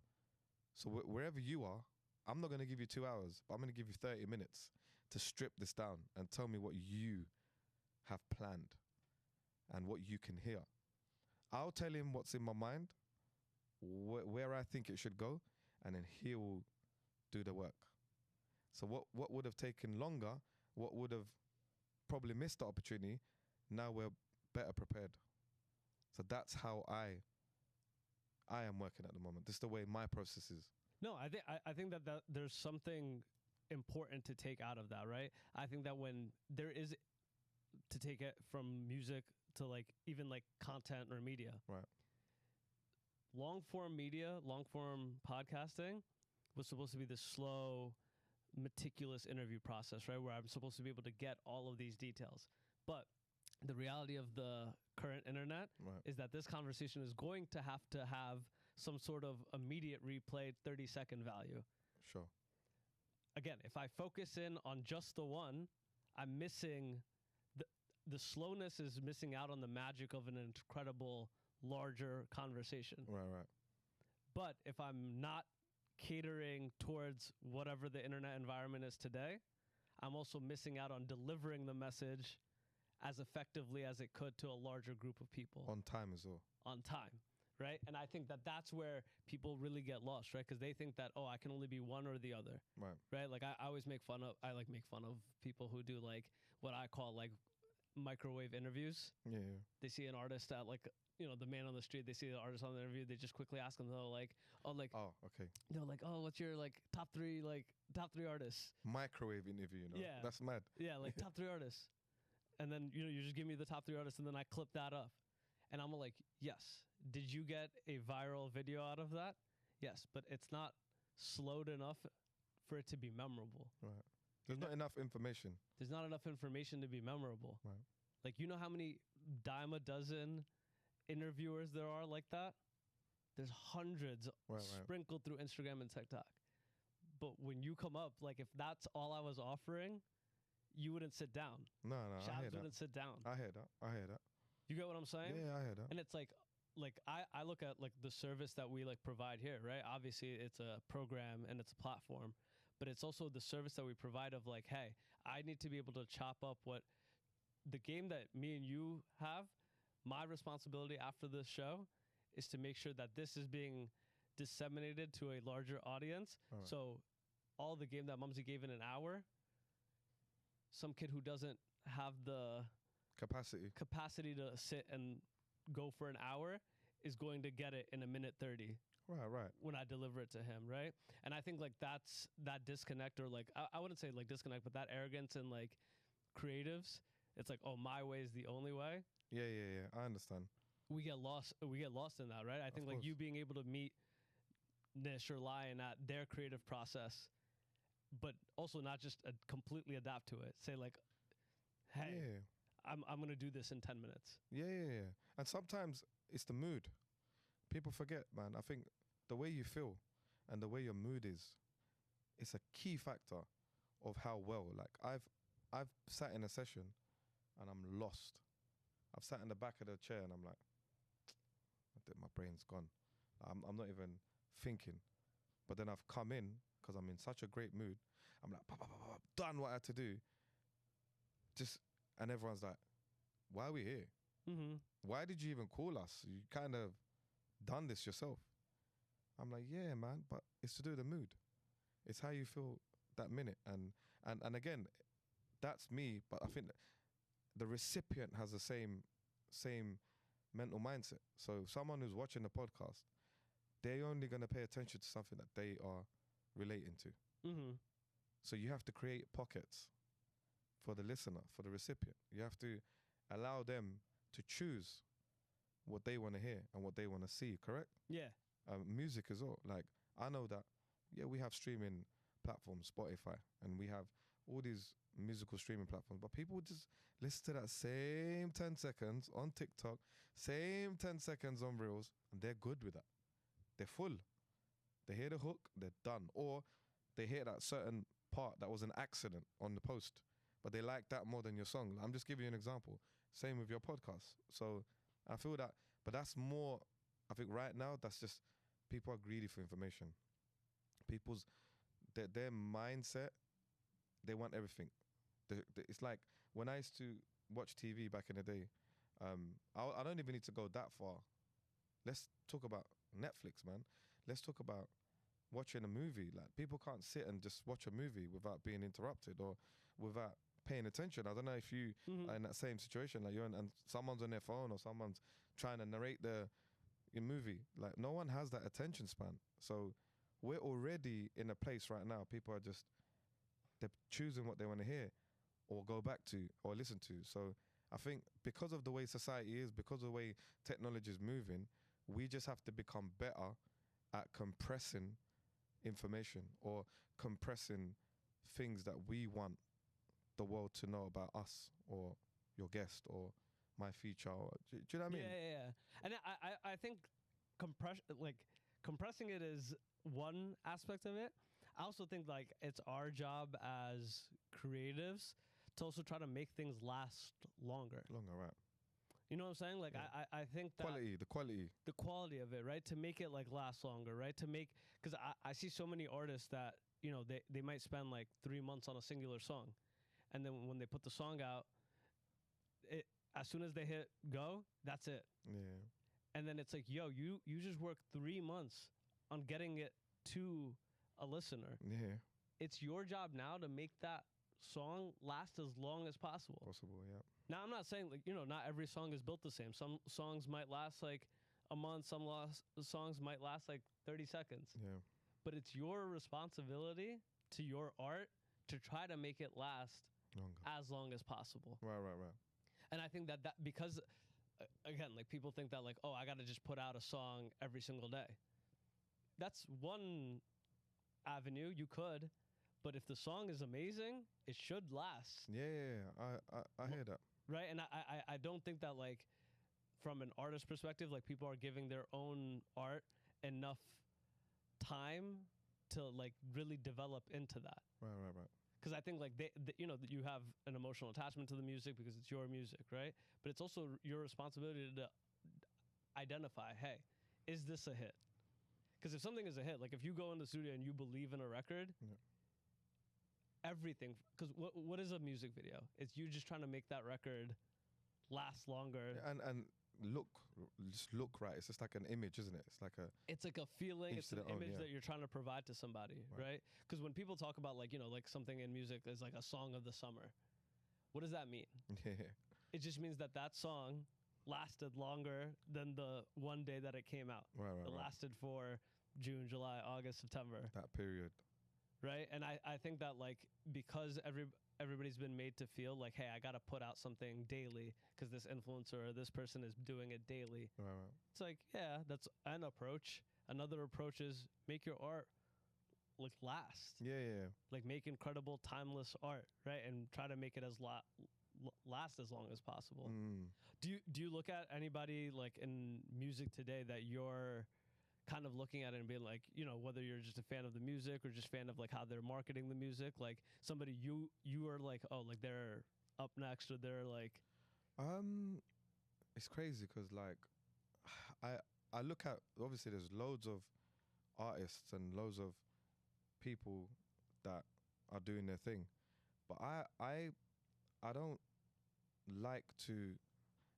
so wherever you are, I'm not going to give you 2 hours, but I'm going to give you 30 minutes to strip this down and tell me what you have planned and what you can hear. I'll tell him what's in my mind, where I think it should go, and then he'll do the work. So what would have taken longer, what would have probably missed the opportunity, now we're better prepared. So that's how I am working at the moment. This is the way my process is. No, I think that there's something important to take out of that, right? I think that when there is, to take it from music to like even like content or media, right? Long form media, long form podcasting was supposed to be this slow, meticulous interview process, right? Where I'm supposed to be able to get all of these details. But the reality of the current internet is that this conversation is going to have some sort of immediate replay 30-second value. Sure. again, if I focus in on just the one, I'm missing the slowness is missing out on the magic of an incredible larger conversation. Right. But if I'm not catering towards whatever the internet environment is today, I'm also missing out on delivering the message as effectively as it could to a larger group of people. On time as well. On time, right? And I think that that's where people really get lost, right? Because they think that, oh, I can only be one or the other. Right? Like I always make fun of people who do like what I call like microwave interviews. Yeah. They see an artist at like, the man on the street, they see the artist on the interview, they just quickly ask them, though, like, okay. Like, what's your like top three artists? Microwave interview, Yeah. That's mad. Yeah, like top 3 artists. And then, you just give me the top 3 artists and then I clip that up. And I'm like, yes. Did you get a viral video out of that? Yes, but it's not slowed enough for it to be memorable. Right. There's not enough information. There's not enough information to be memorable. Right. Like, how many dime a dozen interviewers there are like that? There's hundreds sprinkled through Instagram and TikTok. But when you come up, like if that's all I was offering, you wouldn't sit down. No, Shabs wouldn't sit down. I hear that. You get what I'm saying? Yeah, I hear that. And it's like I look at like the service that we like provide here, right? Obviously it's a program and it's a platform, but it's also the service that we provide of like, hey, I need to be able to chop up what the game that me and you have. My responsibility after this show is to make sure that this is being disseminated to a larger audience. Right. So all the game that Mumzy gave in an hour, some kid who doesn't have the capacity to sit and go for an hour is going to get it in 1:30. Right. When I deliver it to him, right? And I think like that's that disconnect, or like I wouldn't say like disconnect, but that arrogance in like creatives. It's like, oh, my way is the only way. Yeah. I understand. We get lost in that, right? I think like you being able to meet Nish or Lyan at their creative process, but also not just completely adapt to it. Say like, hey, I'm gonna do this in 10 minutes. Yeah. And sometimes it's the mood. People forget, man. I think the way you feel and the way your mood is, it's a key factor of how well. Like I've sat in a session and I'm lost. I've sat in the back of the chair and I'm like, my brain's gone. I'm not even thinking. But then I've come in because I'm in such a great mood. I'm like, done what I had to do. And everyone's like, why are we here? Mm-hmm. Why did you even call us? You kind of done this yourself. I'm like, yeah, man, but it's to do with the mood. It's how you feel that minute. And again, that's me, but I think the recipient has the same mental mindset. So someone who's watching the podcast, they're only going to pay attention to something that they are relating to. Mm-hmm. So you have to create pockets for the listener, for the recipient. You have to allow them to choose what they want to hear and what they want to see, correct? Yeah. Music as well. Like, I know that, we have streaming platforms, Spotify, and we have all these musical streaming platforms, but people just listen to that same 10 seconds on TikTok, same 10 seconds on Reels, and they're good with that. They're full. They hear the hook, they're done. Or they hear that certain part that was an accident on the post, but they like that more than your song. I'm just giving you an example. Same with your podcast. So I feel that, but that's more, I think right now, that's just, people are greedy for information. Their mindset, they want everything. It's like when I used to watch TV back in the day, I don't even need to go that far. Let's talk about Netflix, man. Let's talk about watching a movie. Like, people can't sit and just watch a movie without being interrupted or without paying attention. I don't know if you are in that same situation, like and someone's on their phone or someone's trying to narrate the movie. Like, no one has that attention span. So we're already in a place right now. People are they're choosing what they want to hear or go back to or listen to. So I think because of the way society is, because of the way technology is moving, we just have to become better at compressing information or compressing things that we want the world to know about us or your guest or my feature. Or, do you know what I mean? Yeah. And I think compressing it is one aspect of it. I also think like it's our job as creatives to also try to make things last longer. Longer, right? You know what I'm saying? Like I think that the quality of it, right? To make it like last longer, right? To make, because I see so many artists that, you know, they might spend like 3 months on a singular song, and then when they put the song out, it as soon as they hit go, that's it. Yeah. And then it's like, yo, you just worked 3 months on getting it to a listener. Yeah. It's your job now to make that song last as long as possible. Yeah. Now, I'm not saying, like, you know, not every song is built the same. Some songs might last like a month. Some songs might last like 30 seconds. Yeah. But it's your responsibility to your art to try to make it last Longer. as long as possible. Right. And I think that because, again, like people think that like, oh, I got to just put out a song every single day. That's one avenue you could, but if the song is amazing, it should last. Yeah. I hear that. Right. And I don't think that like from an artist perspective, like people are giving their own art enough time to like really develop into that. Right. Because I think like they, you know, you have an emotional attachment to the music because it's your music, right? But it's also your responsibility to identify, hey, is this a hit? Because if something is a hit, like if you go in the studio and you believe in a record, everything, because what is a music video? It's you just trying to make that record last longer. And just look right. It's just like an image, isn't it? It's like a feeling. It's an image that you're trying to provide to somebody, right? Because when people talk about like, you know, like something in music is like a song of the summer, what does that mean? Yeah. It just means that song lasted longer than the one day that it came out. It lasted for June, July, August, September. That period. Right? And I think that like because everybody's been made to feel like, hey, I got to put out something daily because this influencer or this person is doing it daily. Right. It's like, yeah, that's an approach. Another approach is make your art like last. Yeah. Like make incredible, timeless art, right? And try to make it as last as long as possible. Do you look at anybody like in music today that you're kind of looking at it and being like, you know, whether you're just a fan of the music or just fan of like how they're marketing the music, like somebody you are like, oh, like they're up next or they're like, it's crazy because like I look at, obviously there's loads of artists and loads of people that are doing their thing, but I don't like to,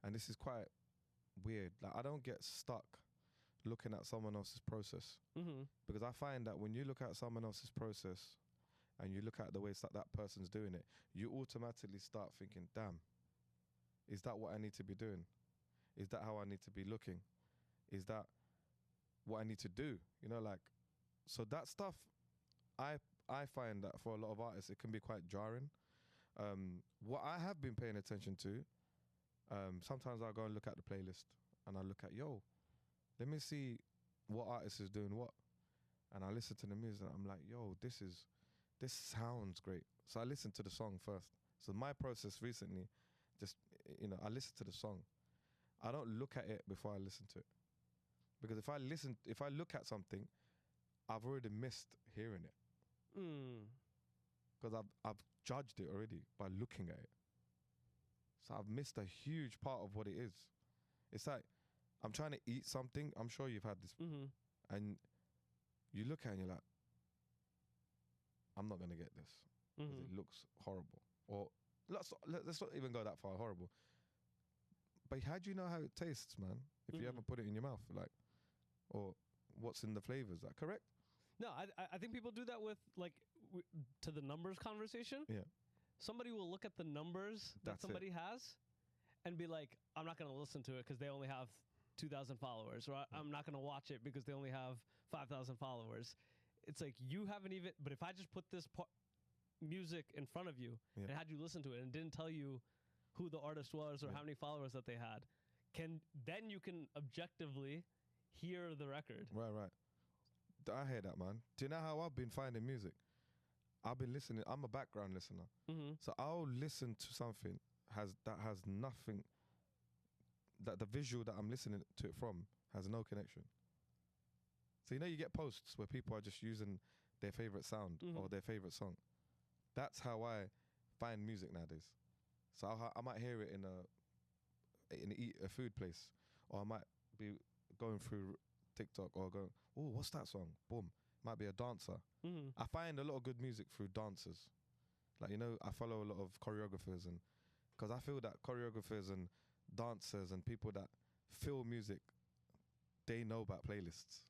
and this is quite weird, like I don't get stuck looking at someone else's process, because I find that when you look at someone else's process and you look at the ways that person's doing it, you automatically start thinking, damn, is that what I need to be doing? Is that how I need to be looking? Is that what I need to do? You know, like, so that stuff, I find that for a lot of artists, it can be quite jarring. What I have been paying attention to, sometimes I'll go and look at the playlist and I look at, yo, let me see what artist is doing what. And I listen to the music and I'm like, yo, this sounds great. So I listen to the song first. So my process recently, just, you know, I listen to the song. I don't look at it before I listen to it. Because if I look at something, I've already missed hearing it. Because I've judged it already by looking at it. So I've missed a huge part of what it is. It's like, I'm trying to eat something. I'm sure you've had this. And you look at it and you're like, I'm not going to get this. Because it looks horrible. Or let's not even go that far, horrible. But how do you know how it tastes, man? If you ever put it in your mouth, like, or what's in the flavors, like, correct? No, I think people do that with like to the numbers conversation. Yeah. Somebody will look at the numbers that somebody has and be like, I'm not going to listen to it because they only have 2,000 followers, or I'm not going to watch it because they only have 5,000 followers. It's like you haven't even, but if I just put this music in front of you and had you listen to it and didn't tell you who the artist was or how many followers that they had, then you can objectively hear the record. Right. I hear that, man. Do you know how I've been finding music? I've been listening. I'm a background listener. So I'll listen to something that has nothing, that the visual that I'm listening to it from has no connection. So you know you get posts where people are just using their favorite sound or their favorite song. That's how I find music nowadays. So I might hear it in a food place, or I might be going through TikTok or go, oh, what's that song? Boom, might be a dancer. I find a lot of good music through dancers. Like, you know, I follow a lot of choreographers, and because I feel that choreographers and dancers and people that feel music, they know about playlists.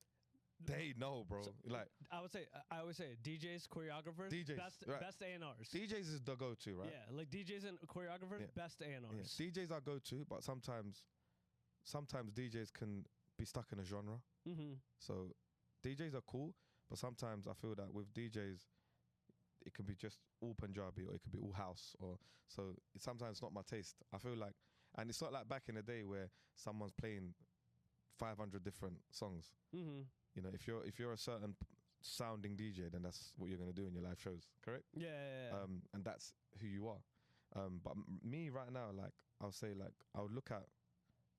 They know, bro. So, like, I always say DJs, choreographers, best A&Rs. DJs is the go-to, right? Yeah, like DJs and choreographers, best A&Rs. Yeah. DJs are go-to, but sometimes DJs can be stuck in a genre. So DJs are cool, but sometimes I feel that with DJs, it can be just all Punjabi or it could be all house, or so sometimes it's not my taste. I feel like, and it's not like back in the day where someone's playing 500 different songs. You know, if you're a certain sounding DJ, then that's what you're gonna do in your live shows, correct? Yeah. And that's who you are. But me right now, like I'll say, like I would look at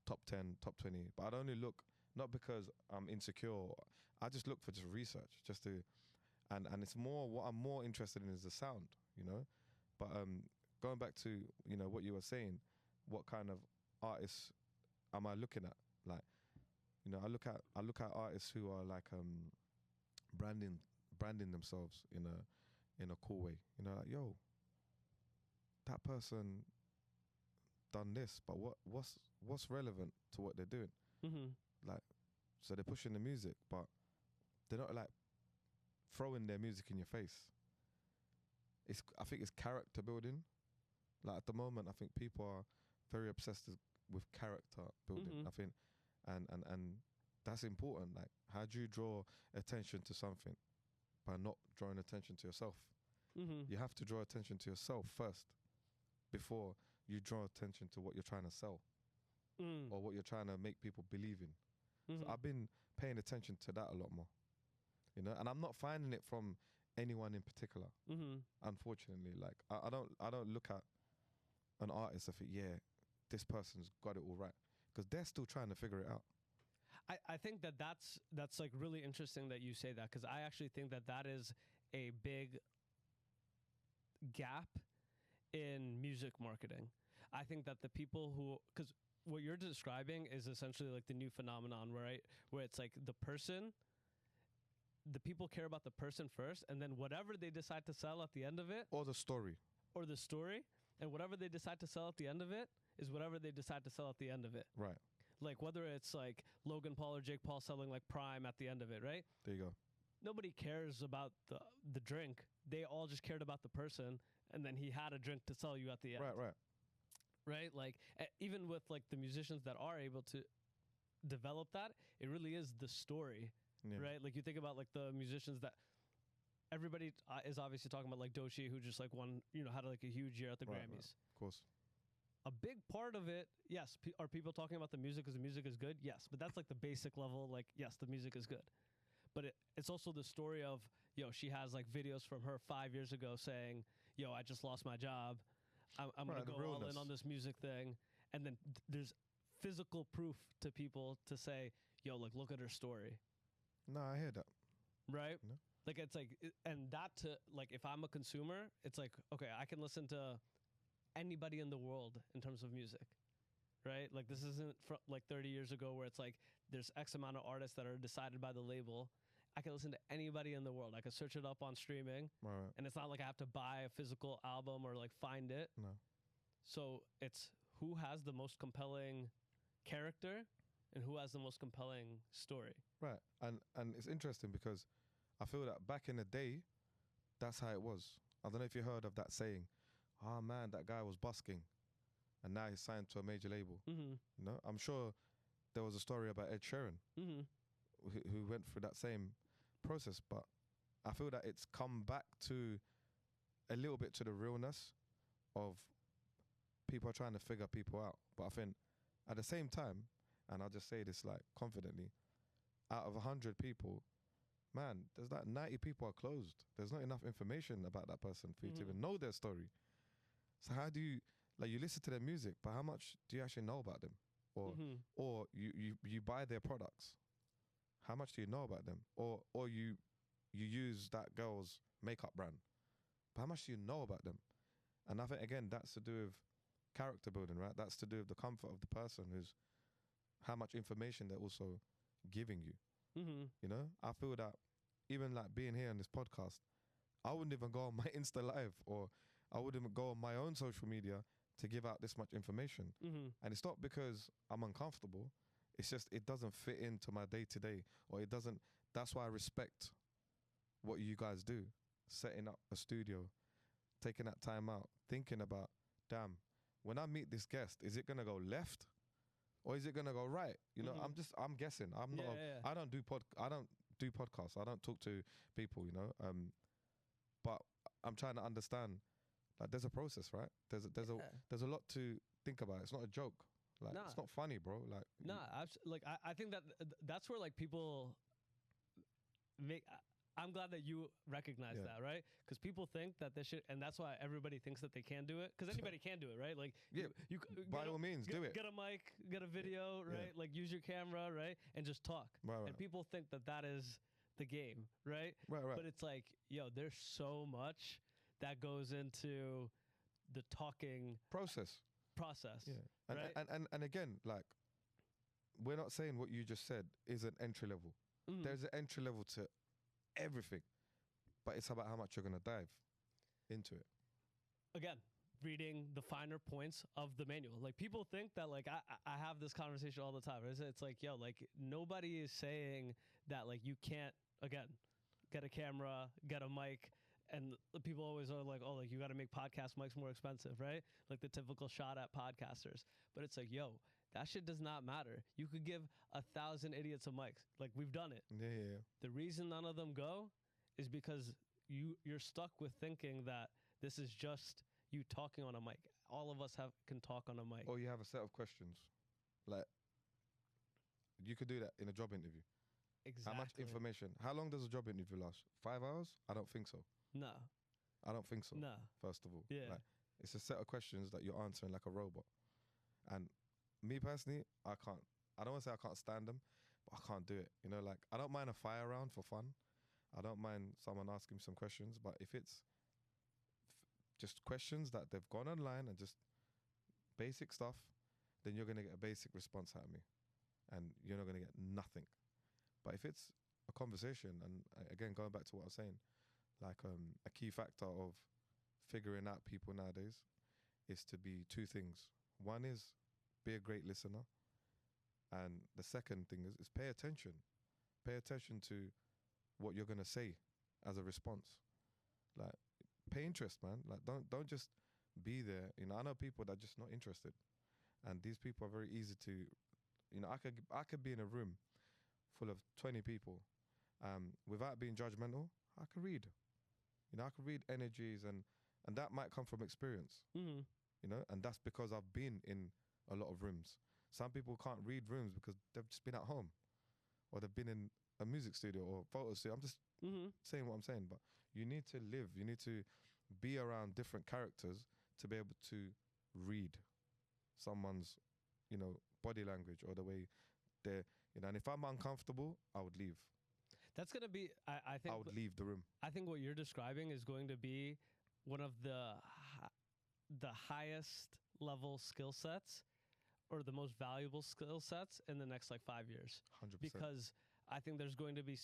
top 10, top 20, but I'd only look not because I'm insecure. I just look for just research, just to, and it's more what I'm more interested in is the sound, you know. But going back to, you know, what you were saying, what kind of artists am I looking at? Like, you know, I look at artists who are like branding themselves in a cool way. You know, like, yo, that person done this, but what's relevant to what they're doing? Like, so they're pushing the music, but they're not like throwing their music in your face. I think it's character building. Like at the moment, I think people are very obsessed with character building. I think, and that's important. Like, how do you draw attention to something by not drawing attention to yourself? You have to draw attention to yourself first before you draw attention to what you're trying to sell or what you're trying to make people believe in. So I've been paying attention to that a lot more, you know, and I'm not finding it from anyone in particular. Unfortunately, like I don't look at an artist and think, yeah, this person's got it all right, because they're still trying to figure it out. I think that's like really interesting that you say that, because I actually think that is a big gap in music marketing. I think that the people who, because what you're describing is essentially like the new phenomenon, right? Where it's like the people care about the person first, and then whatever they decide to sell at the end of it, Or the story. And whatever they decide to sell at the end of it is whatever they decide to sell at the end of it. Right. Like whether it's like Logan Paul or Jake Paul selling like Prime at the end of it, right? There you go. Nobody cares about the drink. They all just cared about the person, and then he had a drink to sell you at the end. Right? Like even with like the musicians that are able to develop that, it really is the story, right? Like you think about like the musicians that everybody is obviously talking about, like Doechii, who just like won, you know, had like a huge year at the Grammys. Right. Of course. A big part of it, yes, are people talking about the music because the music is good? Yes, but that's like the basic level, like, yes, the music is good. But it's also the story of, yo, she has like videos from her 5 years ago saying, yo, I just lost my job. I'm going to go all in on this music thing. And then there's physical proof to people to say, yo, like, look at her story. No, I hear that. Right? No. Like, it's like, and that to, like, if I'm a consumer, it's like, okay, I can listen to anybody in the world in terms of music. Right? Like, this isn't like 30 years ago where it's like, there's X amount of artists that are decided by the label. I can listen to anybody in the world. I can search it up on streaming. Right. And it's not like I have to buy a physical album or like find it. No. So it's who has the most compelling character and who has the most compelling story. Right. And it's interesting because I feel that back in the day, that's how it was. I don't know if you heard of that saying, oh man, that guy was busking and now he's signed to a major label. You know, I'm sure there was a story about Ed Sheeran who went through that same process, but I feel that it's come back to a little bit to the realness of people are trying to figure people out. But I think at the same time, and I'll just say this like confidently, out of 100 people, man, there's like 90 people are closed. There's not enough information about that person for you to even know their story. So how do you, like, you listen to their music, but how much do you actually know about them? Or you buy their products. How much do you know about them? Or you you use that girl's makeup brand, but how much do you know about them? And I think, again, that's to do with character building, right? That's to do with the comfort of the person, who's how much information they're also giving you. Mm-hmm. You know, I feel that even like being here on this podcast, I wouldn't even go on my Insta Live, or I wouldn't even go on my own social media to give out this much information. Mm-hmm. And it's not because I'm uncomfortable. It's just it doesn't fit into my day to day, or it doesn't. That's why I respect what you guys do, setting up a studio, taking that time out, thinking about, damn, when I meet this guest, is it gonna go left or is it gonna go right? You know, I'm guessing. I'm not. I don't do podcasts. I don't talk to people. You know, but I'm trying to understand. Like, there's a process, right? There's a lot to think about. It's not a joke. Like, it's not funny, bro. Like, I think that's where like people make. I'm glad that you recognize that, right? Because people think that this shit, and that's why everybody thinks that they can do it. Because anybody can do it, right? Like, yeah, you by all means, do it. Get a mic, get a video, right? Yeah. Like, use your camera, right? And just talk. Right. And people think that is the game, right? Right. But it's like, yo, there's so much that goes into the talking process. Yeah. Right? And again, like, we're not saying what you just said is an entry level. Mm-hmm. There's an entry level to everything, but it's about how much you're gonna dive into it. Again, reading the finer points of the manual. Like, people think that, like, I have this conversation all the time. It's like, yo, like, nobody is saying that, like, you can't, again, get a camera, get a mic. And people always are like, oh, like, you got to make podcast mics more expensive, right? Like the typical shot at podcasters. But it's like, yo, that shit does not matter. You could give 1,000 idiots a mic. Like, we've done it. Yeah. The reason none of them go is because you're stuck with thinking that this is just you talking on a mic. All of us can talk on a mic. Or you have a set of questions. Like, you could do that in a job interview. Exactly. How much information? How long does a job interview last? 5 hours? I don't think so. No. I don't think so. No. First of all. Yeah. Like, it's a set of questions that you're answering like a robot. And me personally, I don't want to say I can't stand them, but I can't do it. You know, like, I don't mind a fire round for fun. I don't mind someone asking me some questions, but if it's just questions that they've gone online and just basic stuff, then you're going to get a basic response out of me and you're not going to get nothing. But if it's a conversation, and again, going back to what I was saying, like, a key factor of figuring out people nowadays is to be two things. One is be a great listener. And the second thing is pay attention. Pay attention to what you're going to say as a response. Like, pay interest, man. Like, don't just be there. You know, I know people that are just not interested. And these people are very easy to, you know, I could be in a room full of 20 people without being judgmental. I can read. You know, I can read energies, and that might come from experience. Mm-hmm. You know, and that's because I've been in a lot of rooms. Some people can't read rooms because they've just been at home, or they've been in a music studio or photo studio. I'm just saying what I'm saying, but you need to live. You need to be around different characters to be able to read someone's, you know, body language or the way they're, you know. And if I'm uncomfortable, I would leave. That's going to be, I think. I would leave the room. I think what you're describing is going to be one of the highest level skill sets, or the most valuable skill sets in the next like 5 years. 100%. Because I think there's going to be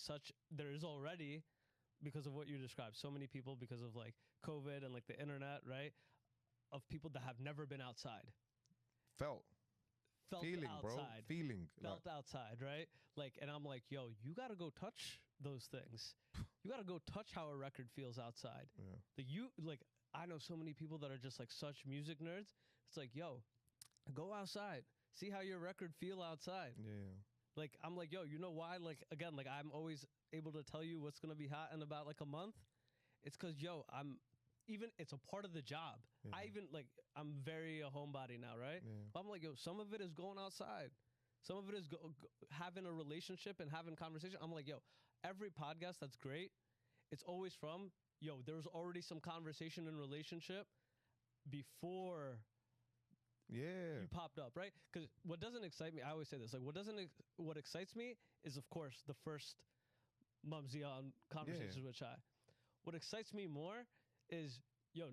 there is already, because of what you described, so many people, because of like COVID and like the internet, right? Of people that have never been outside. Felt feeling, outside. bro. Feeling. Felt outside, right? Like, and I'm like, yo, you got to go touch those things. You got to go touch how a record feels outside. Yeah. I know so many people that are just like such music nerds. It's like, yo, go outside. See how your record feel outside. Yeah. Like, I'm like, yo, you know why? Like, again, like, I'm always able to tell you what's going to be hot in about like a month. It's because, yo, it's a part of the job. Yeah. I'm very a homebody now, right? Yeah. I'm like, yo, some of it is going outside. Some of it is having a relationship and having conversation. I'm like, yo, every podcast that's great, it's always from, yo, there's already some conversation and relationship before you popped up, right? Because what doesn't excite me, I always say this, like, what excites me is, of course, the first Mumzy on Conversations with Chai. What excites me more is,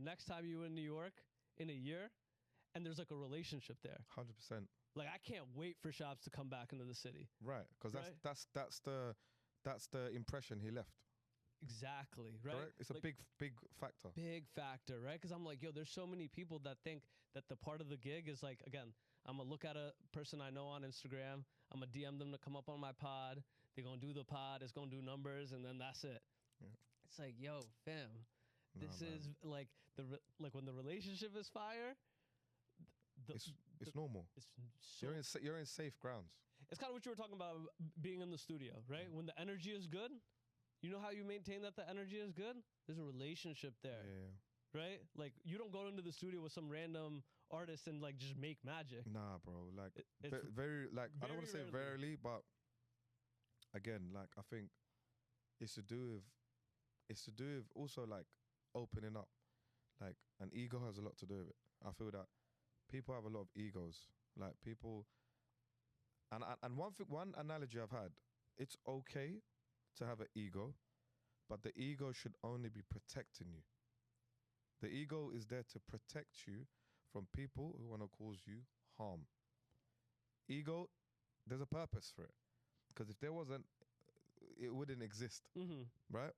next time you in New York in a year, and there's like a relationship there. 100%. Like I can't wait for Shabs to come back into the city. Right, because that's the impression he left. Exactly, right? Correct? It's a big factor. Big factor, right? Because I'm like, there's so many people that think that the part of the gig is like, again, I'm going to look at a person I know on Instagram. I'm going to DM them to come up on my pod. They're going to do the pod. It's going to do numbers, and then that's it. Yeah. It's like, fam, this is like when the relationship is fire. It's normal. You're in safe grounds. It's kind of what you were talking about being in the studio, right? When the energy is good, you know how you maintain that the energy is good? There's a relationship there. Yeah. Right? Like you don't go into the studio with some random artist and like just make magic. Nah, bro. Like very like I don't want to say rarely, but again, like I think it's to do with also like opening up. Like an ego has a lot to do with it. I feel that people have a lot of egos. Like people, and one analogy I've had, it's okay to have an ego, but the ego should only be protecting you. The ego is there to protect you from people who want to cause you harm. Ego, there's a purpose for it. Because if there wasn't, it wouldn't exist, right?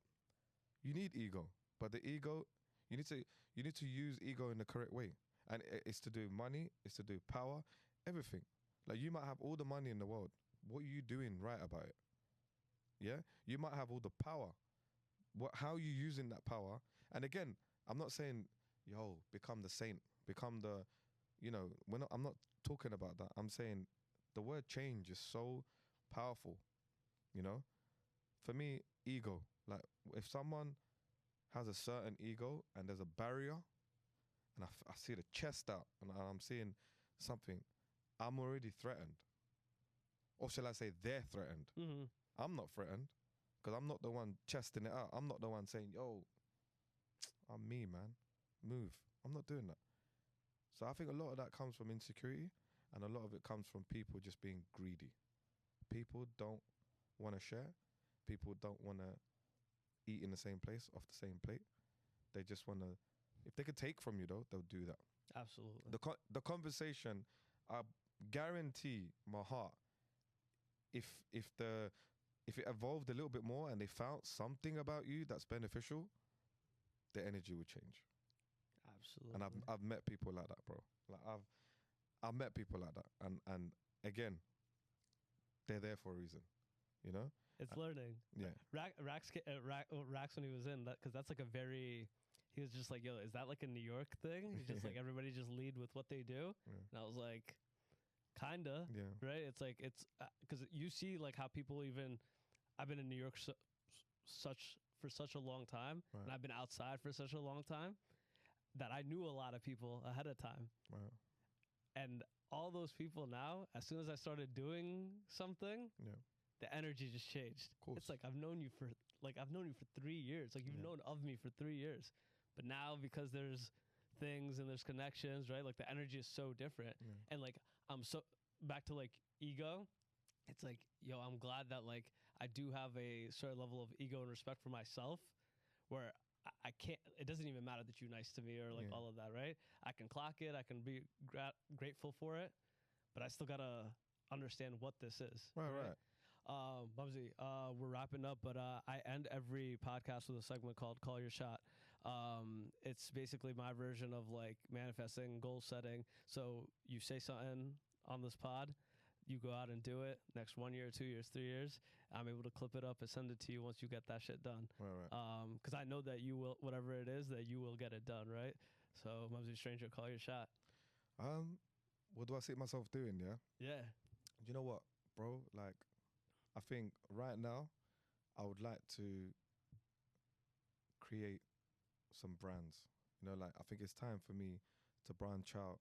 You need ego, but the ego, you need to use ego in the correct way. And it's to do money, it's to do power, everything. Like you might have all the money in the world. What are you doing right about it? Yeah? You might have all the power. How are you using that power? And again, I'm not saying, become the saint, become the, I'm not talking about that. I'm saying the word change is so powerful, For me, ego. Like if someone has a certain ego and there's a barrier, and I see the chest out and I'm seeing something, I'm already threatened. Or shall I say they're threatened? Mm-hmm. I'm not threatened because I'm not the one chesting it out. I'm not the one saying, I'm me, man. Move. I'm not doing that. So I think a lot of that comes from insecurity and a lot of it comes from people just being greedy. People don't want to share. People don't want to eat in the same place, off the same plate. They just want to, if they could take from you though, they'll do that. Absolutely. The conversation, I guarantee my heart, if it evolved a little bit more and they found something about you that's beneficial, the energy would change. Absolutely. And I've met people like that, bro. Like I've met people like that, and again, they're there for a reason, It's learning. Yeah. Rax when he was in that, because that's like he was just like, is that like a New York thing? He's just like, everybody just lead with what they do. Yeah. And I was like, kinda. Yeah. Right? It's like, because you see like how people I've been in New York for such a long time, right. And I've been outside for such a long time that I knew a lot of people ahead of time. Wow. And all those people now, as soon as I started doing something, the energy just changed. Of course. It's like I've known you for 3 years. Like you've known of me for 3 years. But now because there's things and there's connections, right? Like the energy is so different. Yeah. And like I'm so back to like ego. It's like, I'm glad that like I do have a certain level of ego and respect for myself where I can't, it doesn't even matter that you're nice to me or like all of that, right? I can clock it. I can be grateful for it, but I still got to understand what this is. Right. Mumzy, we're wrapping up, but I end every podcast with a segment called Call Your Shot. It's basically my version of like manifesting, goal setting. So you say something on this pod, you go out and do it. Next 1 year, 2 years, 3 years, I'm able to clip it up and send it to you once you get that shit done. Right. Because I know that you will, whatever it is, that you will get it done, right? So Mumzy Stranger, call your shot. What do I see myself doing, yeah? Yeah. You know what, bro? Like, I think right now, I would like to create some brands. Like I think it's time for me to branch out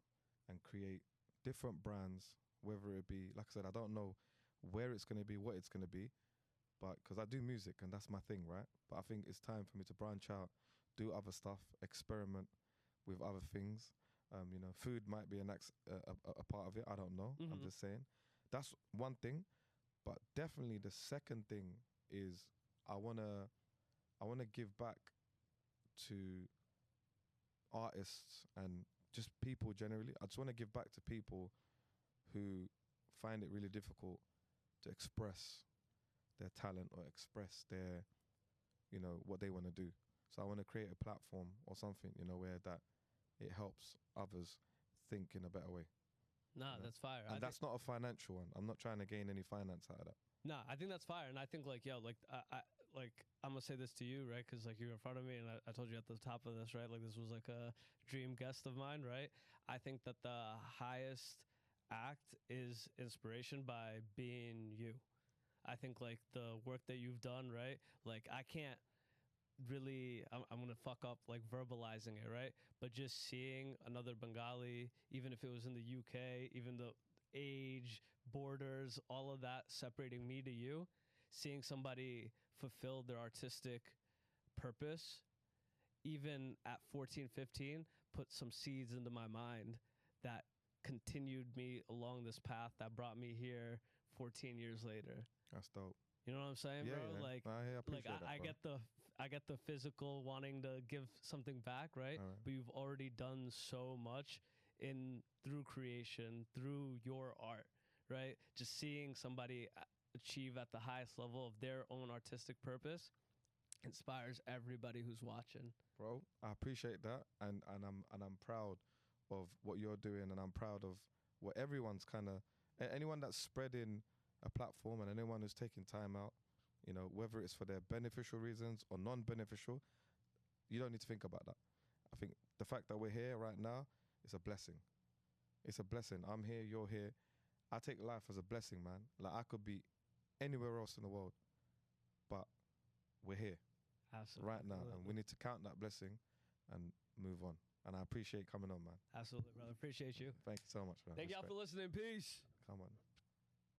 and create different brands, whether it be, like I said, I don't know where it's going to be, what it's going to be, but because I do music and that's my thing, right? But I think it's time for me to branch out, do other stuff, experiment with other things. Food might be a part of it. I don't know. Mm-hmm. I'm just saying. That's one thing. But definitely the second thing is I wanna give back to artists and just people generally. I just want to give back to people who find it really difficult to express their talent or express their, you know, what they want to do. So I want to create a platform or something, you know, where that it helps others think in a better way. Nah, you know? That's fire. And that's not a financial one. I'm not trying to gain any finance out of that. Nah, I think that's fire. And I think like, yo, like, I'm gonna say this to you, right? Because like you're in front of me, and I told you at the top of this, right? Like this was like a dream guest of mine, right? I think that the highest act is inspiration by being you. I think like the work that you've done, right? Like I can't really, I'm gonna fuck up like verbalizing it, right? But just seeing another Bengali, even if it was in the UK, even the age, borders, all of that separating me to you, seeing somebody fulfill their artistic purpose, even at 14, 15, put some seeds into my mind that continued me along this path that brought me here 14 years later. That's dope. You know what I'm saying, bro? Yeah. Like, I appreciate that, I get the physical wanting to give something back, right? But you've already done so much through creation, through your art, right? Just seeing somebody achieve at the highest level of their own artistic purpose inspires everybody who's watching. Bro, I appreciate that, and I'm proud of what you're doing, and I'm proud of what everyone's kind of, anyone that's spreading a platform and anyone who's taking time out, you know, whether it's for their beneficial reasons or non-beneficial, you don't need to think about that. I think the fact that we're here right now is a blessing. It's a blessing. I'm here, you're here. I take life as a blessing, man. Like I could be anywhere else in the world, but we're here. Absolutely. Right now, and we need to count that blessing and move on. And I appreciate coming on, man. Absolutely, brother. Appreciate you. Thank you so much, man. Thank y'all for listening. Peace. Come on.